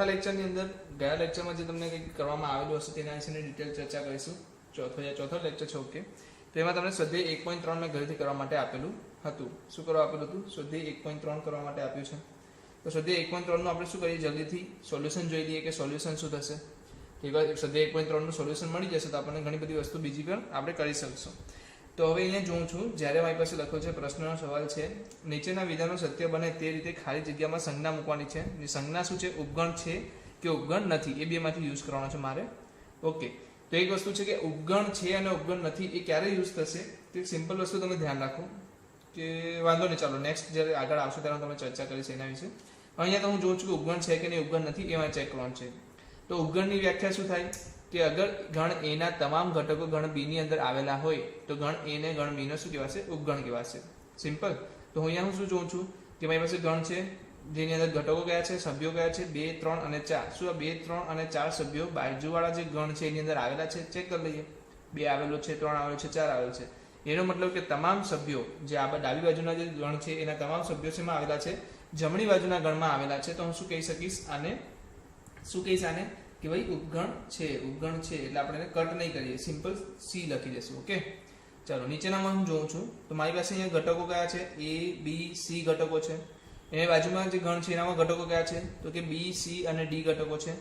ચોથા લેક્ચરની અંદર ગયા લેક્ચરમાં જે તમને કંઈક કરવામાં આવેલું હશે તેના વિશેની ડિટેલ ચર્ચા કરીશું. ચોથો લેક્ચર છે. ઓકે, તો એમાં તમને સ્વાધ્યાય 1.3 મેં ઘરેથી કરવા માટે આપેલું હતું. શું કરવા આપેલું હતું? સ્વાધ્યાય 1.3 કરવા માટે આપ્યું છે. તો સ્વાધ્યાય 1.3 નું આપણે શું કરીએ, જલ્દીથી સોલ્યુશન જોઈ લઈએ કે સોલ્યુશન શું થશે. એકવાર સ્વાધ્યાય 1.3 નું સોલ્યુશન મળી જશે તો આપણને ઘણી બધી વસ્તુ બીજી પણ આપણે કરી શકશું. તો હવે અહીંયા જોઉં છું, જ્યારે મારી પાસે લખ્યો છે પ્રશ્નનો સવાલ છે, નીચેના વિધાનો સત્ય બને તે રીતે ખાલી જગ્યામાં સંજ્ઞા મૂકવાની છે. સંજ્ઞા શું છે? ઉપગણ છે કે ઉપગણ નથી, એ બેમાંથી યુઝ કરવાનો છે મારે. ઓકે, તો એક વસ્તુ છે કે ઉપગણ છે અને ઉપગણ નથી એ ક્યારે યુઝ થશે, તો એક સિમ્પલ વસ્તુ તમે ધ્યાન રાખો કે વાંધો નહીં, ચાલો નેક્સ્ટ જ્યારે આગળ આવશે ત્યારે તમે ચર્ચા કરીશ એના વિશે. અહીંયા તો હું જોઉં છું કે ઉપગણ છે કે નહીં, ઉપગણ નથી, એમાં ચેક કરવાનું છે. તો ઉપગણની વ્યાખ્યા શું થાય કે અગર ગણ એ ના તમામ ઘટકો ગણ બી ની અંદર આવેલા હોય તો ગણ એ ને ગણ બી નો શું કહેવાશે? ઉપગણ કહેવાશે. સિમ્પલ. તો અહીંયા હું શું જોઉં છું કે મારી પાસે ગણ છે જેની અંદર ઘટકો કયા છે, સભ્યો કયા છે? 2, 3 અને 4. શું આ 2, 3 અને 4 સભ્યો બાજુવાળા જે ગણ છે એની અંદર આવેલા છે? ચેક કરી લઈએ. 2 આવેલો છે, 3 આવેલો છે, 4 આવેલો છે. એનો મતલબ કે તમામ સભ્યો જે આ ડાબી બાજુના જે ગણ છે એના તમામ સભ્યો શેમાં આવેલા છે? જમણી બાજુના ગણમાં આવેલા છે. તો હું શું કહી શકીશ આને? શું કહીશ આને કે ભાઈ ઉપગણ છે. ઉપગણ છે એટલે આપણે એને કટ નહીં કરીએ, સિમ્પલ સી લખી દઈશું. ઓકે, ચાલો નીચેનામાં હું જોઉં છું તો મારી પાસે અહીંયા ઘટકો કયા છે? A, B, C ઘટકો છે. એની બાજુમાં જે ગણ છે એનામાં ઘટકો કયા છે? તો કે B, C અને D ઘટકો છે.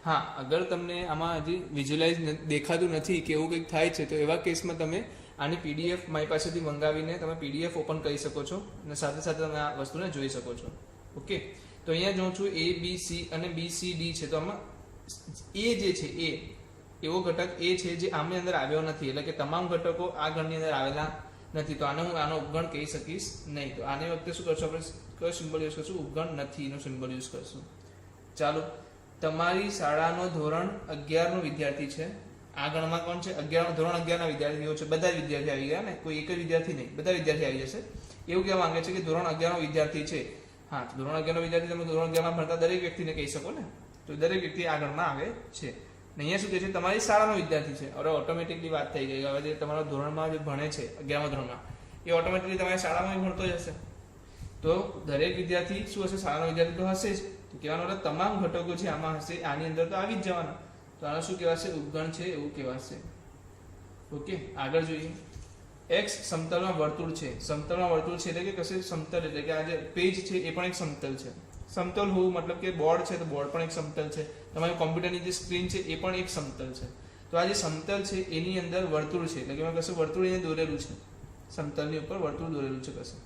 હા, અગર તમને આમાં હજી વિઝ્યુલાઇઝ દેખાતું નથી કે એવું કંઈક થાય છે તો એવા કેસમાં તમે આની PDF મારી પાસેથી મંગાવીને તમે PDF ઓપન કરી શકો છો અને સાથે સાથે તમે આ વસ્તુને જોઈ શકો છો. ઓકે, તો અહીંયા જોઉં છું A, B, C અને B, C, D છે. તો આમાં એ જે છે એ એવો ઘટક એ છે જે આમની અંદર આવ્યો નથી, એટલે કે તમામ ઘટકો આ ગણની અંદર આવેલા નથી. તો આને હું આનો ઉપગણ કહી શકીશ નહીં. તો આને વખતે શું કરશું આપણે? કયો સિમ્બોલ યુઝ કરશું? ઉપગણ નથી નો સિમ્બોલ યુઝ કરશું. ચાલો, તમારી શાળાનો ધોરણ 11 નો વિદ્યાર્થી છે. આ ગણમાં કોણ છે? ધોરણ 11 ના વિદ્યાર્થીઓ છે. બધા જ વિદ્યાર્થી આવી ગયા ને, કોઈ એક જ વિદ્યાર્થી નહીં, બધા વિદ્યાર્થી આવી જશે. એવું કહેવા માંગે છે કે ધોરણ 11 નો વિદ્યાર્થી છે. હા, ધોરણ 11 નો વિદ્યાર્થી તમે ધોરણ 11 માં ભણતા દરેક વ્યક્તિને કહી શકો ને, તો દરેક વ્યક્તિ આગળમાં આવે છે. અહીંયા શું કહે છે? તમારી શાળાનો વિદ્યાર્થી છે. હવે ઓટોમેટિકલી વાત થઈ ગઈ. હવે જે તમારા ધોરણમાં જે ભણે છે 11મા ધોરણમાં એ ઓટોમેટિકલી તમારી શાળામાં ભણતો જ હશે. તો દરેક વિદ્યાર્થી શું હશે? શાળાનો વિદ્યાર્થી તો હશે જ. તો કહેવાનો એટલે તમામ ઘટકો છે આમાં હશે, આની અંદર તો આવી જ જવાના. તો આને શું કહેવાશે? ઉપગણ છે એવું કહેવાશે. ઓકે, આગળ જોઈએ. X સમતલમાં વર્તુળ છે. સમતલમાં વર્તુળ છે એટલે કે કશે સમતલ, એટલે કે આ જે પેજ છે એ પણ એક સમતલ છે. સમતલ હોવું મતલબ કે બોર્ડ છે તો બોર્ડ પણ એક સમતલ છે. તમારી કોમ્પ્યુટરની જે સ્ક્રીન છે એ પણ એક સમતલ છે. તો આ જે સમતલ છે એની અંદર વર્તુળ છે, એટલે કે એમાં કશું વર્તુળ અહીંયા દોરેલું છે. સમતલની ઉપર વર્તુળ દોરેલું છે કશું.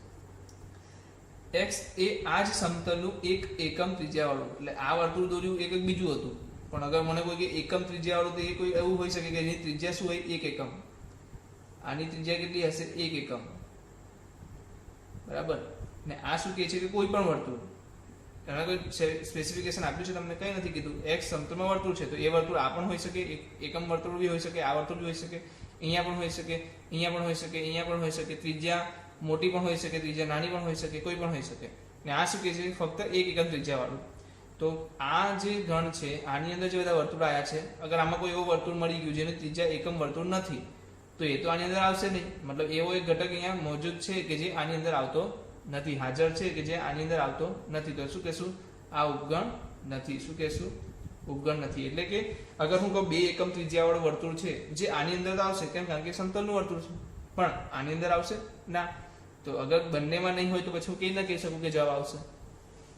X એ આ જ સમતલનું એક એકમ ત્રિજ્યાવાળું, એટલે આ વર્તુળ દોર્યું એક બીજું હતું. પણ અગર મને કોઈ કે એકમ ત્રિજ્યાવાળું, તો એ કોઈ એવું હોઈ શકે કે એની ત્રિજ્યા શું હોય? 1 એકમ. આની ત્રિજ્યા કેટલી હશે? 1 એકમ. બરાબર. ને આ શું કહે છે કે કોઈ પણ વર્તુળ, એના કોઈ સ્પેસિફિકેશન આપ્યું છે તમને? કંઈ નથી કીધું. X સમતલમાં વર્તુળ છે તો એ વર્તુળ આ પણ હોઈ શકે, એકમ વર્તુળ બી હોઈ શકે, આ વર્તુળ બી હોઈ શકે, અહીંયા પણ હોઈ શકે, અહીંયા પણ હોઈ શકે, અહીંયા પણ હોઈ શકે. ત્રિજ્યા મોટી પણ હોઈ શકે, ત્રિજ્યા નાની પણ હોઈ શકે, કોઈ પણ હોઈ શકે. ને આ શું કહે છે? ફક્ત 1 એકમ ત્રિજ્યા વાળું. તો આ જે ગણ છે આની અંદર જે બધા વર્તુળ આવ્યા છે, અગર આમાં કોઈ એવો વર્તુળ મળી ગયું જેની ત્રિજ્યા એકમ વર્તુળ નથી તો એ તો આની અંદર આવશે નહીં. મતલબ એવો એક ઘટક અહીંયા મોજૂદ છે કે જે આની અંદર આવતો નથી, હાજર છે કે જે આની અંદર આવતો નથી. તો શું કહેશું? આ ઉપગણ નથી. શું કહેશું? ઉપગણ નથી. એટલે કે અગર હું કહું 2 એકમ ત્રિજ્યાવાળું વર્તુળ છે જે આની અંદર તો આવશે, કેમ? કારણ કે સમતલનું વર્તુળ છે. પણ આની અંદર આવશે ના. તો અગર બંનેમાં નહીં હોય તો પછી હું કેવી રીતે કહી શકું કે જવાબ આવશે?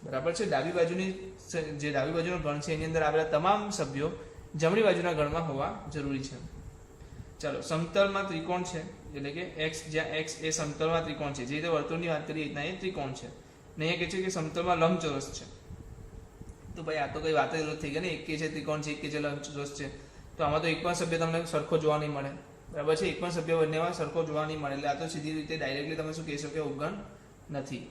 બરાબર છે. ડાબી બાજુની જે ડાબી બાજુનો ગણ છે એની અંદર આવેલા તમામ સભ્યો જમણી બાજુના ગણમાં હોવા જરૂરી છે. ચાલો, સમતલમાં ત્રિકોણ છે, એટલે કે X, જ્યાં X એ સમતલમાં ત્રિકોણ છે, જે રીતે વર્તુળની વાત કરીએ એ ત્રિકોણ છે. ને અહીંયા કહે છે કે સમતલમાં લંબચોરસ છે. તો ભાઈ આ તો કઈ વાત જ થઈ ગઈ ને, એક કે છે ત્રિકોણ છે, એક કે છે લંબચોરસ છે. તો આમાં તો એક પણ સભ્ય તમને સરખો જોવા નહીં મળે. બરાબર છે, એક પણ સભ્ય બંનેમાં સરખો જોવા નહીં મળે. એટલે આ તો સીધી રીતે ડાયરેક્ટલી તમે શું કહી શકો? ઉપગણ નથી.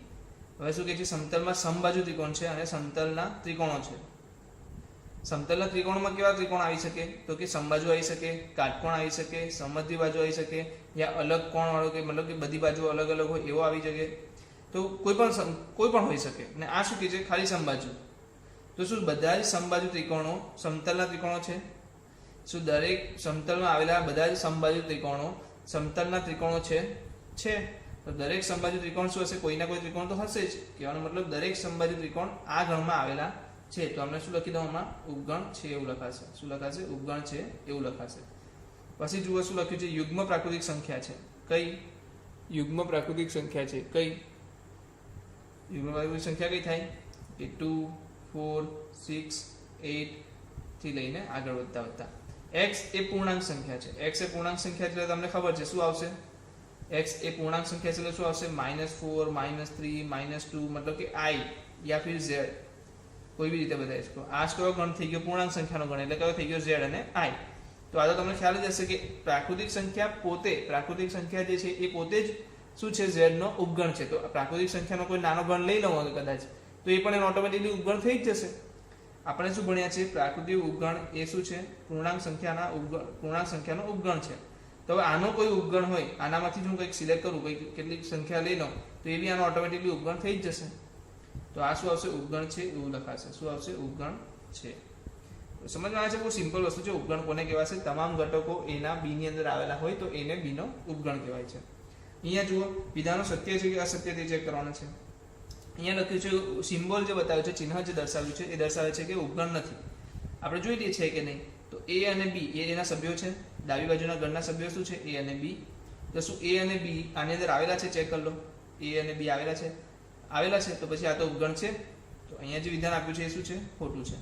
હવે શું કહે છે? સમતલમાં સમબાજુ ત્રિકોણ છે અને સમતલના ત્રિકોણો છે. સમતલના ત્રિકોણમાં કેવા ત્રિકોણ આવી શકે? તો કે સમબાજુ આવી શકે, કાટકોણ આવી શકે, સમદ્વિ બાજુ આવી શકે, યા અલગ કોણ વાળો કે મતલબ કે બધી બાજુ અલગ અલગ હોય એવો આવી શકે. તો કોઈ પણ હોઈ શકે. ને આ શું કહે છે? ખાલી સમબાજુ. તો શું બધા જ સમબાજુ ત્રિકોણો સમતલના ત્રિકોણો છે? શું દરેક સમતલમાં આવેલા બધા જ સમબાજુ ત્રિકોણો સમતલના ત્રિકોણો છે? તો દરેક સમબાજુ ત્રિકોણ શું હશે? કોઈના કોઈ ત્રિકોણ તો હશે જ. કહેવાનો મતલબ દરેક સમબાજુ ત્રિકોણ આ ગણમાં આવેલા છે તો આપણે શું લખી દઉં આમાં ઉપગણ છે એવું લખાશે. શું લખાશે? ઉપગણ છે એવું લખાશે. પછી જુઓ શું લખ્યું છે, યુગ્મ પ્રાકૃતિક સંખ્યા છે. કઈ યુગ્મ પ્રાકૃતિક સંખ્યા છે? કઈ યુગ્મ પ્રાકૃતિક સંખ્યા કઈ થાય કે 2 4 6 8 થી લઈને આગળ વધતા વધતા. x એ પૂર્ણાંક સંખ્યા છે. x એ પૂર્ણાંક સંખ્યા એટલે તમને ખબર છે શું આવશે? x એ પૂર્ણાંક સંખ્યા છે એટલે શું આવશે? -4 -3 -2 મતલબ કે i યા ફિર z કોઈ બી રીતે બતાવી શકો. આ કયો ગણ થઈ ગયો? પૂર્ણાંક સંખ્યાનો ગણ એટલે કયો થઈ ગયો? z અને i. તો આ તો તમને ખ્યાલ જ હશે કે પ્રાકૃતિક સંખ્યા પોતે, પ્રાકૃતિક સંખ્યા જે છે એ પોતે જ શું છે? z નો ઉપગણ છે. તો પ્રાકૃતિક સંખ્યાનો કોઈ નાનો ગણ લઈ લઉં કદાચ તો એ પણ એનો ઓટોમેટિકલી ઉપગણ થઈ જ જશે. આપણે શું ભણ્યા છે? પ્રાકૃતિક ઉપગણ એ શું છે? પૂર્ણાંક સંખ્યાનો ઉપગણ છે. તો હવે આનો કોઈ ઉપગણ હોય, આનામાંથી હું કંઈક સિલેક્ટ કરું, કંઈક કેટલીક સંખ્યા લઈ લઉં તો એ બી આનો ઓટોમેટિકલી ઉપગણ થઈ જ જશે. તો આ શું આવશે? ઉપગણ છે એવું લખાશે. શું આવશે? ઉપગણ છે. સમજમાં આવે છે? બહુ સિમ્પલ વસ્તુ છે. ઉપગણ કોને કહેવાય? તમામ ઘટકો એના બી ની અંદર આવેલા હોય તો એને બી નો ઉપગણ કહેવાય છે. અહીંયા જુઓ વિધાનો સત્ય છે કે અસત્ય તે ચેક કરવાનું છે. અહીંયા લખ્યું છે સિમ્બોલ જે બતાવ્યું છે, ચિહ્ન જે દર્શાવ્યું છે એ દર્શાવે છે કે ઉપગણ નથી. આપણે જોઈ લઈએ છીએ કે નહીં. તો a અને b એ એના સભ્યો છે. ડાબી બાજુના ગણના સભ્યો શું છે? a અને b. તો શું a અને b આની અંદર આવેલા છે? ચેક કરી લો. a અને b આવેલા છે તો પછી આ તો ઉપગણ છે. તો અહીંયા જે વિધાન આપ્યું છે એ શું છે? ખોટું છે.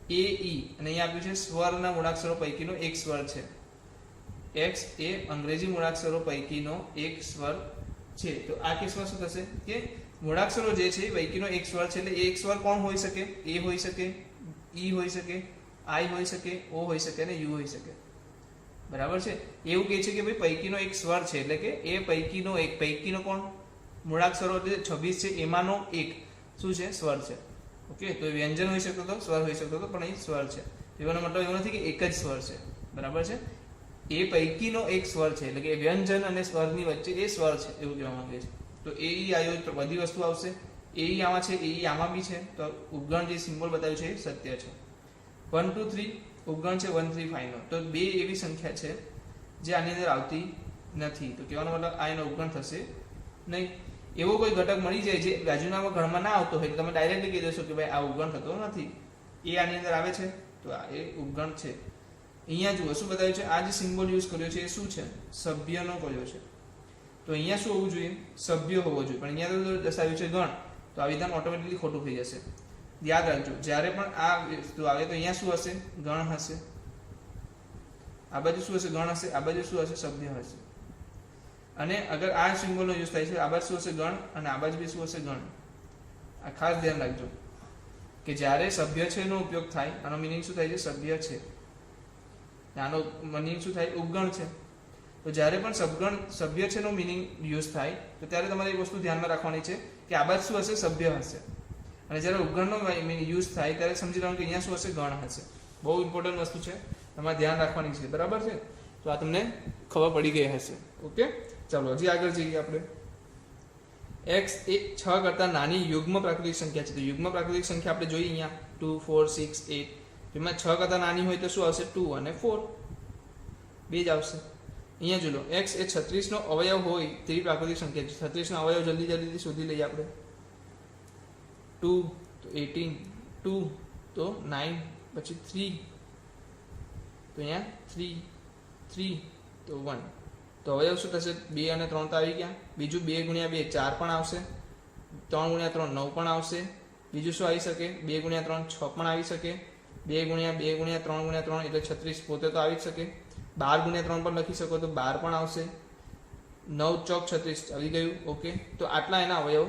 a e અને અહીંયા આપ્યું છે સ્વરના મૂળાક્ષરો પૈકીનો એક સ્વર છે. x એ અંગ્રેજી મૂળાક્ષરો પૈકીનો એક સ્વર છે. તો આ કેસમાં શું થશે કે મૂળાક્ષરો જે છે પૈકીનો એક સ્વર છે એટલે એક સ્વર કોણ હોઈ શકે? a હોઈ શકે, e હોઈ શકે, i હોઈ શકે, o હોઈ શકે અને u હોઈ શકે. બરાબર છે? એવું કહે છે કે ભાઈ પૈકીનો એક સ્વર છે એટલે કે એ પૈકીનો એક, પૈકીનો કોણ? મૂળાક્ષરો એટલે 26 છે એમાંનો એક શું છે? સ્વર છે. ઓકે, તો વ્યંજન હોઈ શકતો હતો, સ્વર હોઈ શકતો હતો, પણ અહીં સ્વર છે. એનો મતલબ એવો નથી કે એક જ સ્વર છે. બરાબર છે? એ પૈકીનો એક સ્વર છે એટલે કે વ્યંજન અને સ્વરની વચ્ચે એ સ્વર છે એવું કહેવા માંગે છે. તો એ ઈ આવ્યો તો બધી વસ્તુ આવશે. એ ઈ આમાં છે, એ ઈ આમાં બી છે. તો ઉપગણ જે સિમ્બોલ બતાવ્યું છે એ સત્ય છે. 1 2 3 ઉપગણ છે 1 3 5 નો. તો બે એવી સંખ્યા છે જે આની અંદર આવતી નથી. તો કહેવાનો મતલબ આ એનો ઉપગણ થશે નહીં. એવો કોઈ ઘટક મળી જાય જે બાજુના ગણમાં ના આવતો હોય તો તમે ડાયરેક્ટલી કહી દેશો કે ભાઈ આ ઉપગણ થતો નથી. એ આની અંદર આવે છે તો આ એ ઉપગણ છે. અહીંયા જુઓ શું બતાવ્યું છે? આ જે સિમ્બોલ યુઝ કર્યો છે એ શું છે? સભ્યનો કર્યો છે. તો અહીંયા શું હોવું જોઈએ? સભ્ય હોવો જોઈએ. પણ અહીંયા તો દર્શાવ્યું છે ગણ. તો આ વિધાન ઓટોમેટિકલી ખોટું થઈ જશે. યાદ રાખજો, જ્યારે પણ આ વસ્તુ આવે તો અહીંયા શું હશે? ગણ હશે. આ બાજુ શું હશે? ગણ હશે. આ બાજુ શું હશે? સભ્ય હશે. અને અગર આ સિમ્બોલનો યુઝ થાય છે આ બાજુ શું હશે? ગણ. અને આ બાજુ બી શું હશે? ગણ. આ ખાસ ધ્યાન રાખજો કે જ્યારે સભ્ય છે એનો ઉપયોગ થાય, આનો મિનિંગ શું થાય છે? સભ્ય છે. આનો મિનિંગ શું થાય? ઉપગણ છે. તો જ્યારે પણ સભ્ય છે નો મિનિંગ યુઝ થાય તો ત્યારે તમારે એક વસ્તુ ધ્યાનમાં રાખવાની છે કે આ બાજુ શું હશે? સભ્ય હશે. અને જ્યારે ઉપગણનો યુઝ થાય ત્યારે સમજી લેવાનું કે અહીંયા શું હશે? ગણ હશે. બહુ ઇમ્પોર્ટન્ટ વસ્તુ છે, તમારે ધ્યાન રાખવાની છે. બરાબર છે? તો આ તમને ખબર પડી ગઈ હશે. ઓકે, ચાલો હજી આગળ જઈએ આપણે. x એ 6 કરતા નાની યુગ્મ પ્રાકૃતિક સંખ્યા છે. તો યુગ્મ પ્રાકૃતિક સંખ્યા આપણે જોઈએ અહીંયા 2 4 6 8. એમાં 6 કરતા નાની હોય તો શું આવશે? 2 અને 4 બે જ આવશે. અહીંયા જો લો, x એ 36 નો અવયવ હોય તેવી પ્રાકૃતિક સંખ્યા છે. 36 નો અવયવ જલ્દીથી શોધી લઈએ આપણે. 2 તો 18, 2 તો 9, પછી 3 તો અહીંયા 3 3 તો 1. તો અવયવ શું થશે? 2 અને 3 તો આવી ગયા. બીજું 2 ગુણ્યા 2 4 પણ આવશે. 3 ગુણ્યા 3 9 પણ આવશે. બીજું શું આવી શકે? 2 ગુણ્યા 3 6 પણ આવી શકે. 2 ગુણ્યા 3 ગુણ્યા 3 એટલે 36 પોતે તો આવી જ શકે. 12 ગુણ્યા 3 પણ લખી શકો તો 12 પણ આવશે. 9 ચોક 36 આવી ગયું. ઓકે, તો આટલા એના અવયવ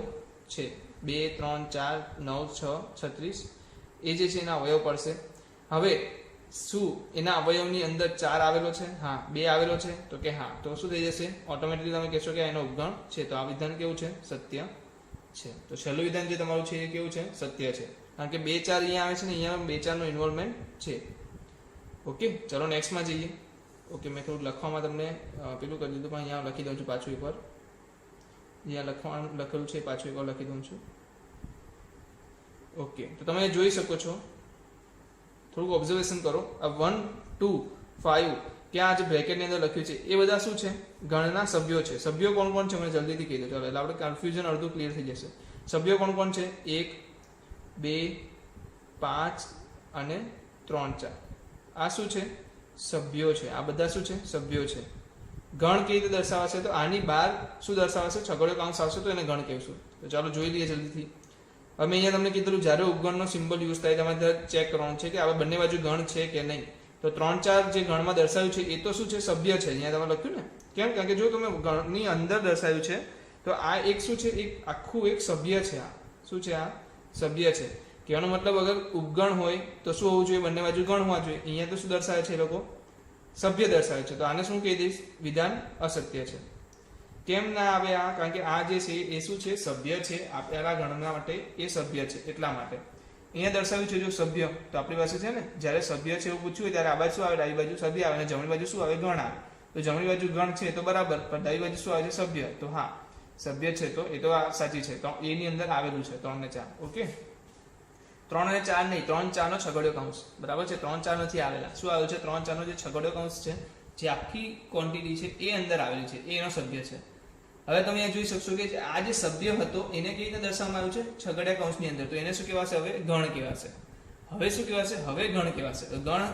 છે. 2 3 4 9 6 36 એ જે છે એના અવયવ પડશે. હવે શું એના અવયવની અંદર 4 આવેલો છે? હા. 2 આવેલો છે? તો કે હા. તો શું થઈ જશે? ઓટોમેટિકલી તમે કહેશો કે એનો ઉપગણ છે. તો આ વિધાન કેવું છે? સત્ય છે. તો છેલ્લું વિધાન જે તમારું છે એ કેવું છે? સત્ય છે. કારણ કે 2 4 અહીંયા આવે છે ને અહીંયા 2 4 નો ઇન્વોલ્વમેન્ટ છે. ઓકે, ચલો નેક્સ્ટમાં જઈએ. ઓકે, મેં થોડુંક લખવામાં તમને પેલું કરી દીધું, પણ અહીંયા લખી દઉં છું પાછું એકવાર. અહીંયા લખેલું છે પાછું એકવાર લખી દઉં છું. ઓકે, તો તમે જોઈ શકો છો, થોડુંક ઓબ્ઝર્વેશન કરો. આ 1 2 5 ક્યાં જે બ્રેકેટની અંદર લખ્યું છે એ બધા શું છે? ગણના સભ્યો છે. સભ્યો કોણ કોણ છે મને જલ્દીથી કહી દો. ચાલો એટલે આપણે કન્ફ્યુઝન અડધું ક્લિયર થઈ જશે. સભ્યો કોણ કોણ છે? 1 2 5 અને 3 4 આ શું છે? સભ્યો છે. આ બધા શું છે? સભ્યો છે. ગણ કેવી રીતે દર્શાવાશે? તો આની બહાર શું દર્શાવાશે? છગડીયો કૌંસ આવશે તો એને ગણ કહેશું. તો ચાલો જોઈ લઈએ જલ્દીથી. હવે અહીંયા તમને કીધું જ્યારે ઉપગણનો સિમ્બોલ યુઝ થાય તમારે ચેક કરવાનું છે કે આ બંને બાજુ ગણ છે કે નહીં. તો 3 4 જે ગણમાં દર્શાવ્યું છે એ તો શું છે? સભ્ય છે. અહીંયા તમે લખ્યું ને, કેમ? કારણ કે જો તમે ગણની અંદર દર્શાવ્યું છે તો આ એક શું છે? એક આખું એક સભ્ય છે. આ શું છે? આ સભ્ય છે. કહેવાનો મતલબ અગર ઉપગણ હોય તો શું હોવું જોઈએ? બંને બાજુ ગણ હોવા જોઈએ. અહીંયા તો શું દર્શાવે છે? એ લોકો સભ્ય દર્શાવે છે. તો આને શું કહી દઈશ? વિધાન અસત્ય છે. કેમ ના આવે આ? કારણ કે આ જે છે એ શું છે? સભ્ય છે. આપેલા ગણના માટે એ સભ્ય છે, એટલા માટે અહીંયા દર્શાવ્યું છે. જો સભ્ય, તો આપણી પાસે છે ને જ્યારે સભ્ય છે એવું પૂછ્યું હોય ત્યારે આ બાજુ શું આવે? ડાબી બાજુ સભ્ય આવે અને જમણી બાજુ શું આવે? ગણ આવે. તો જમણી બાજુ ગણ છે તો બરાબર, પણ ડાબી બાજુ શું આવે છે? સભ્ય. તો હા, સભ્ય છે તો એ તો આ સાચી છે. તો એ ની અંદર આવેલું છે 3 અને 4. ઓકે, 3 અને 4 નહીં, 3 4 નો છગડીયો કૌંસ. બરાબર છે? 3 4 નથી આવેલા. શું આવ્યું છે? 3 4 નો જે છગડીયો કૌંસ છે, જે આખી ક્વોન્ટિટી છે એ અંદર આવેલી છે, એ એનો સભ્ય છે. હવે તમે અહીંયા જોઈ શકશો કે આ જે સભ્ય હતો એને કેવી રીતે દર્શાવવામાં આવ્યું છે? છગડીયા કૌંસની અંદર. તો એને શું કહેવાશે? હવે ગણ કહેવાશે. હવે શું કહેવાશે? હવે ગણ કહેવાશે. તો ગણ,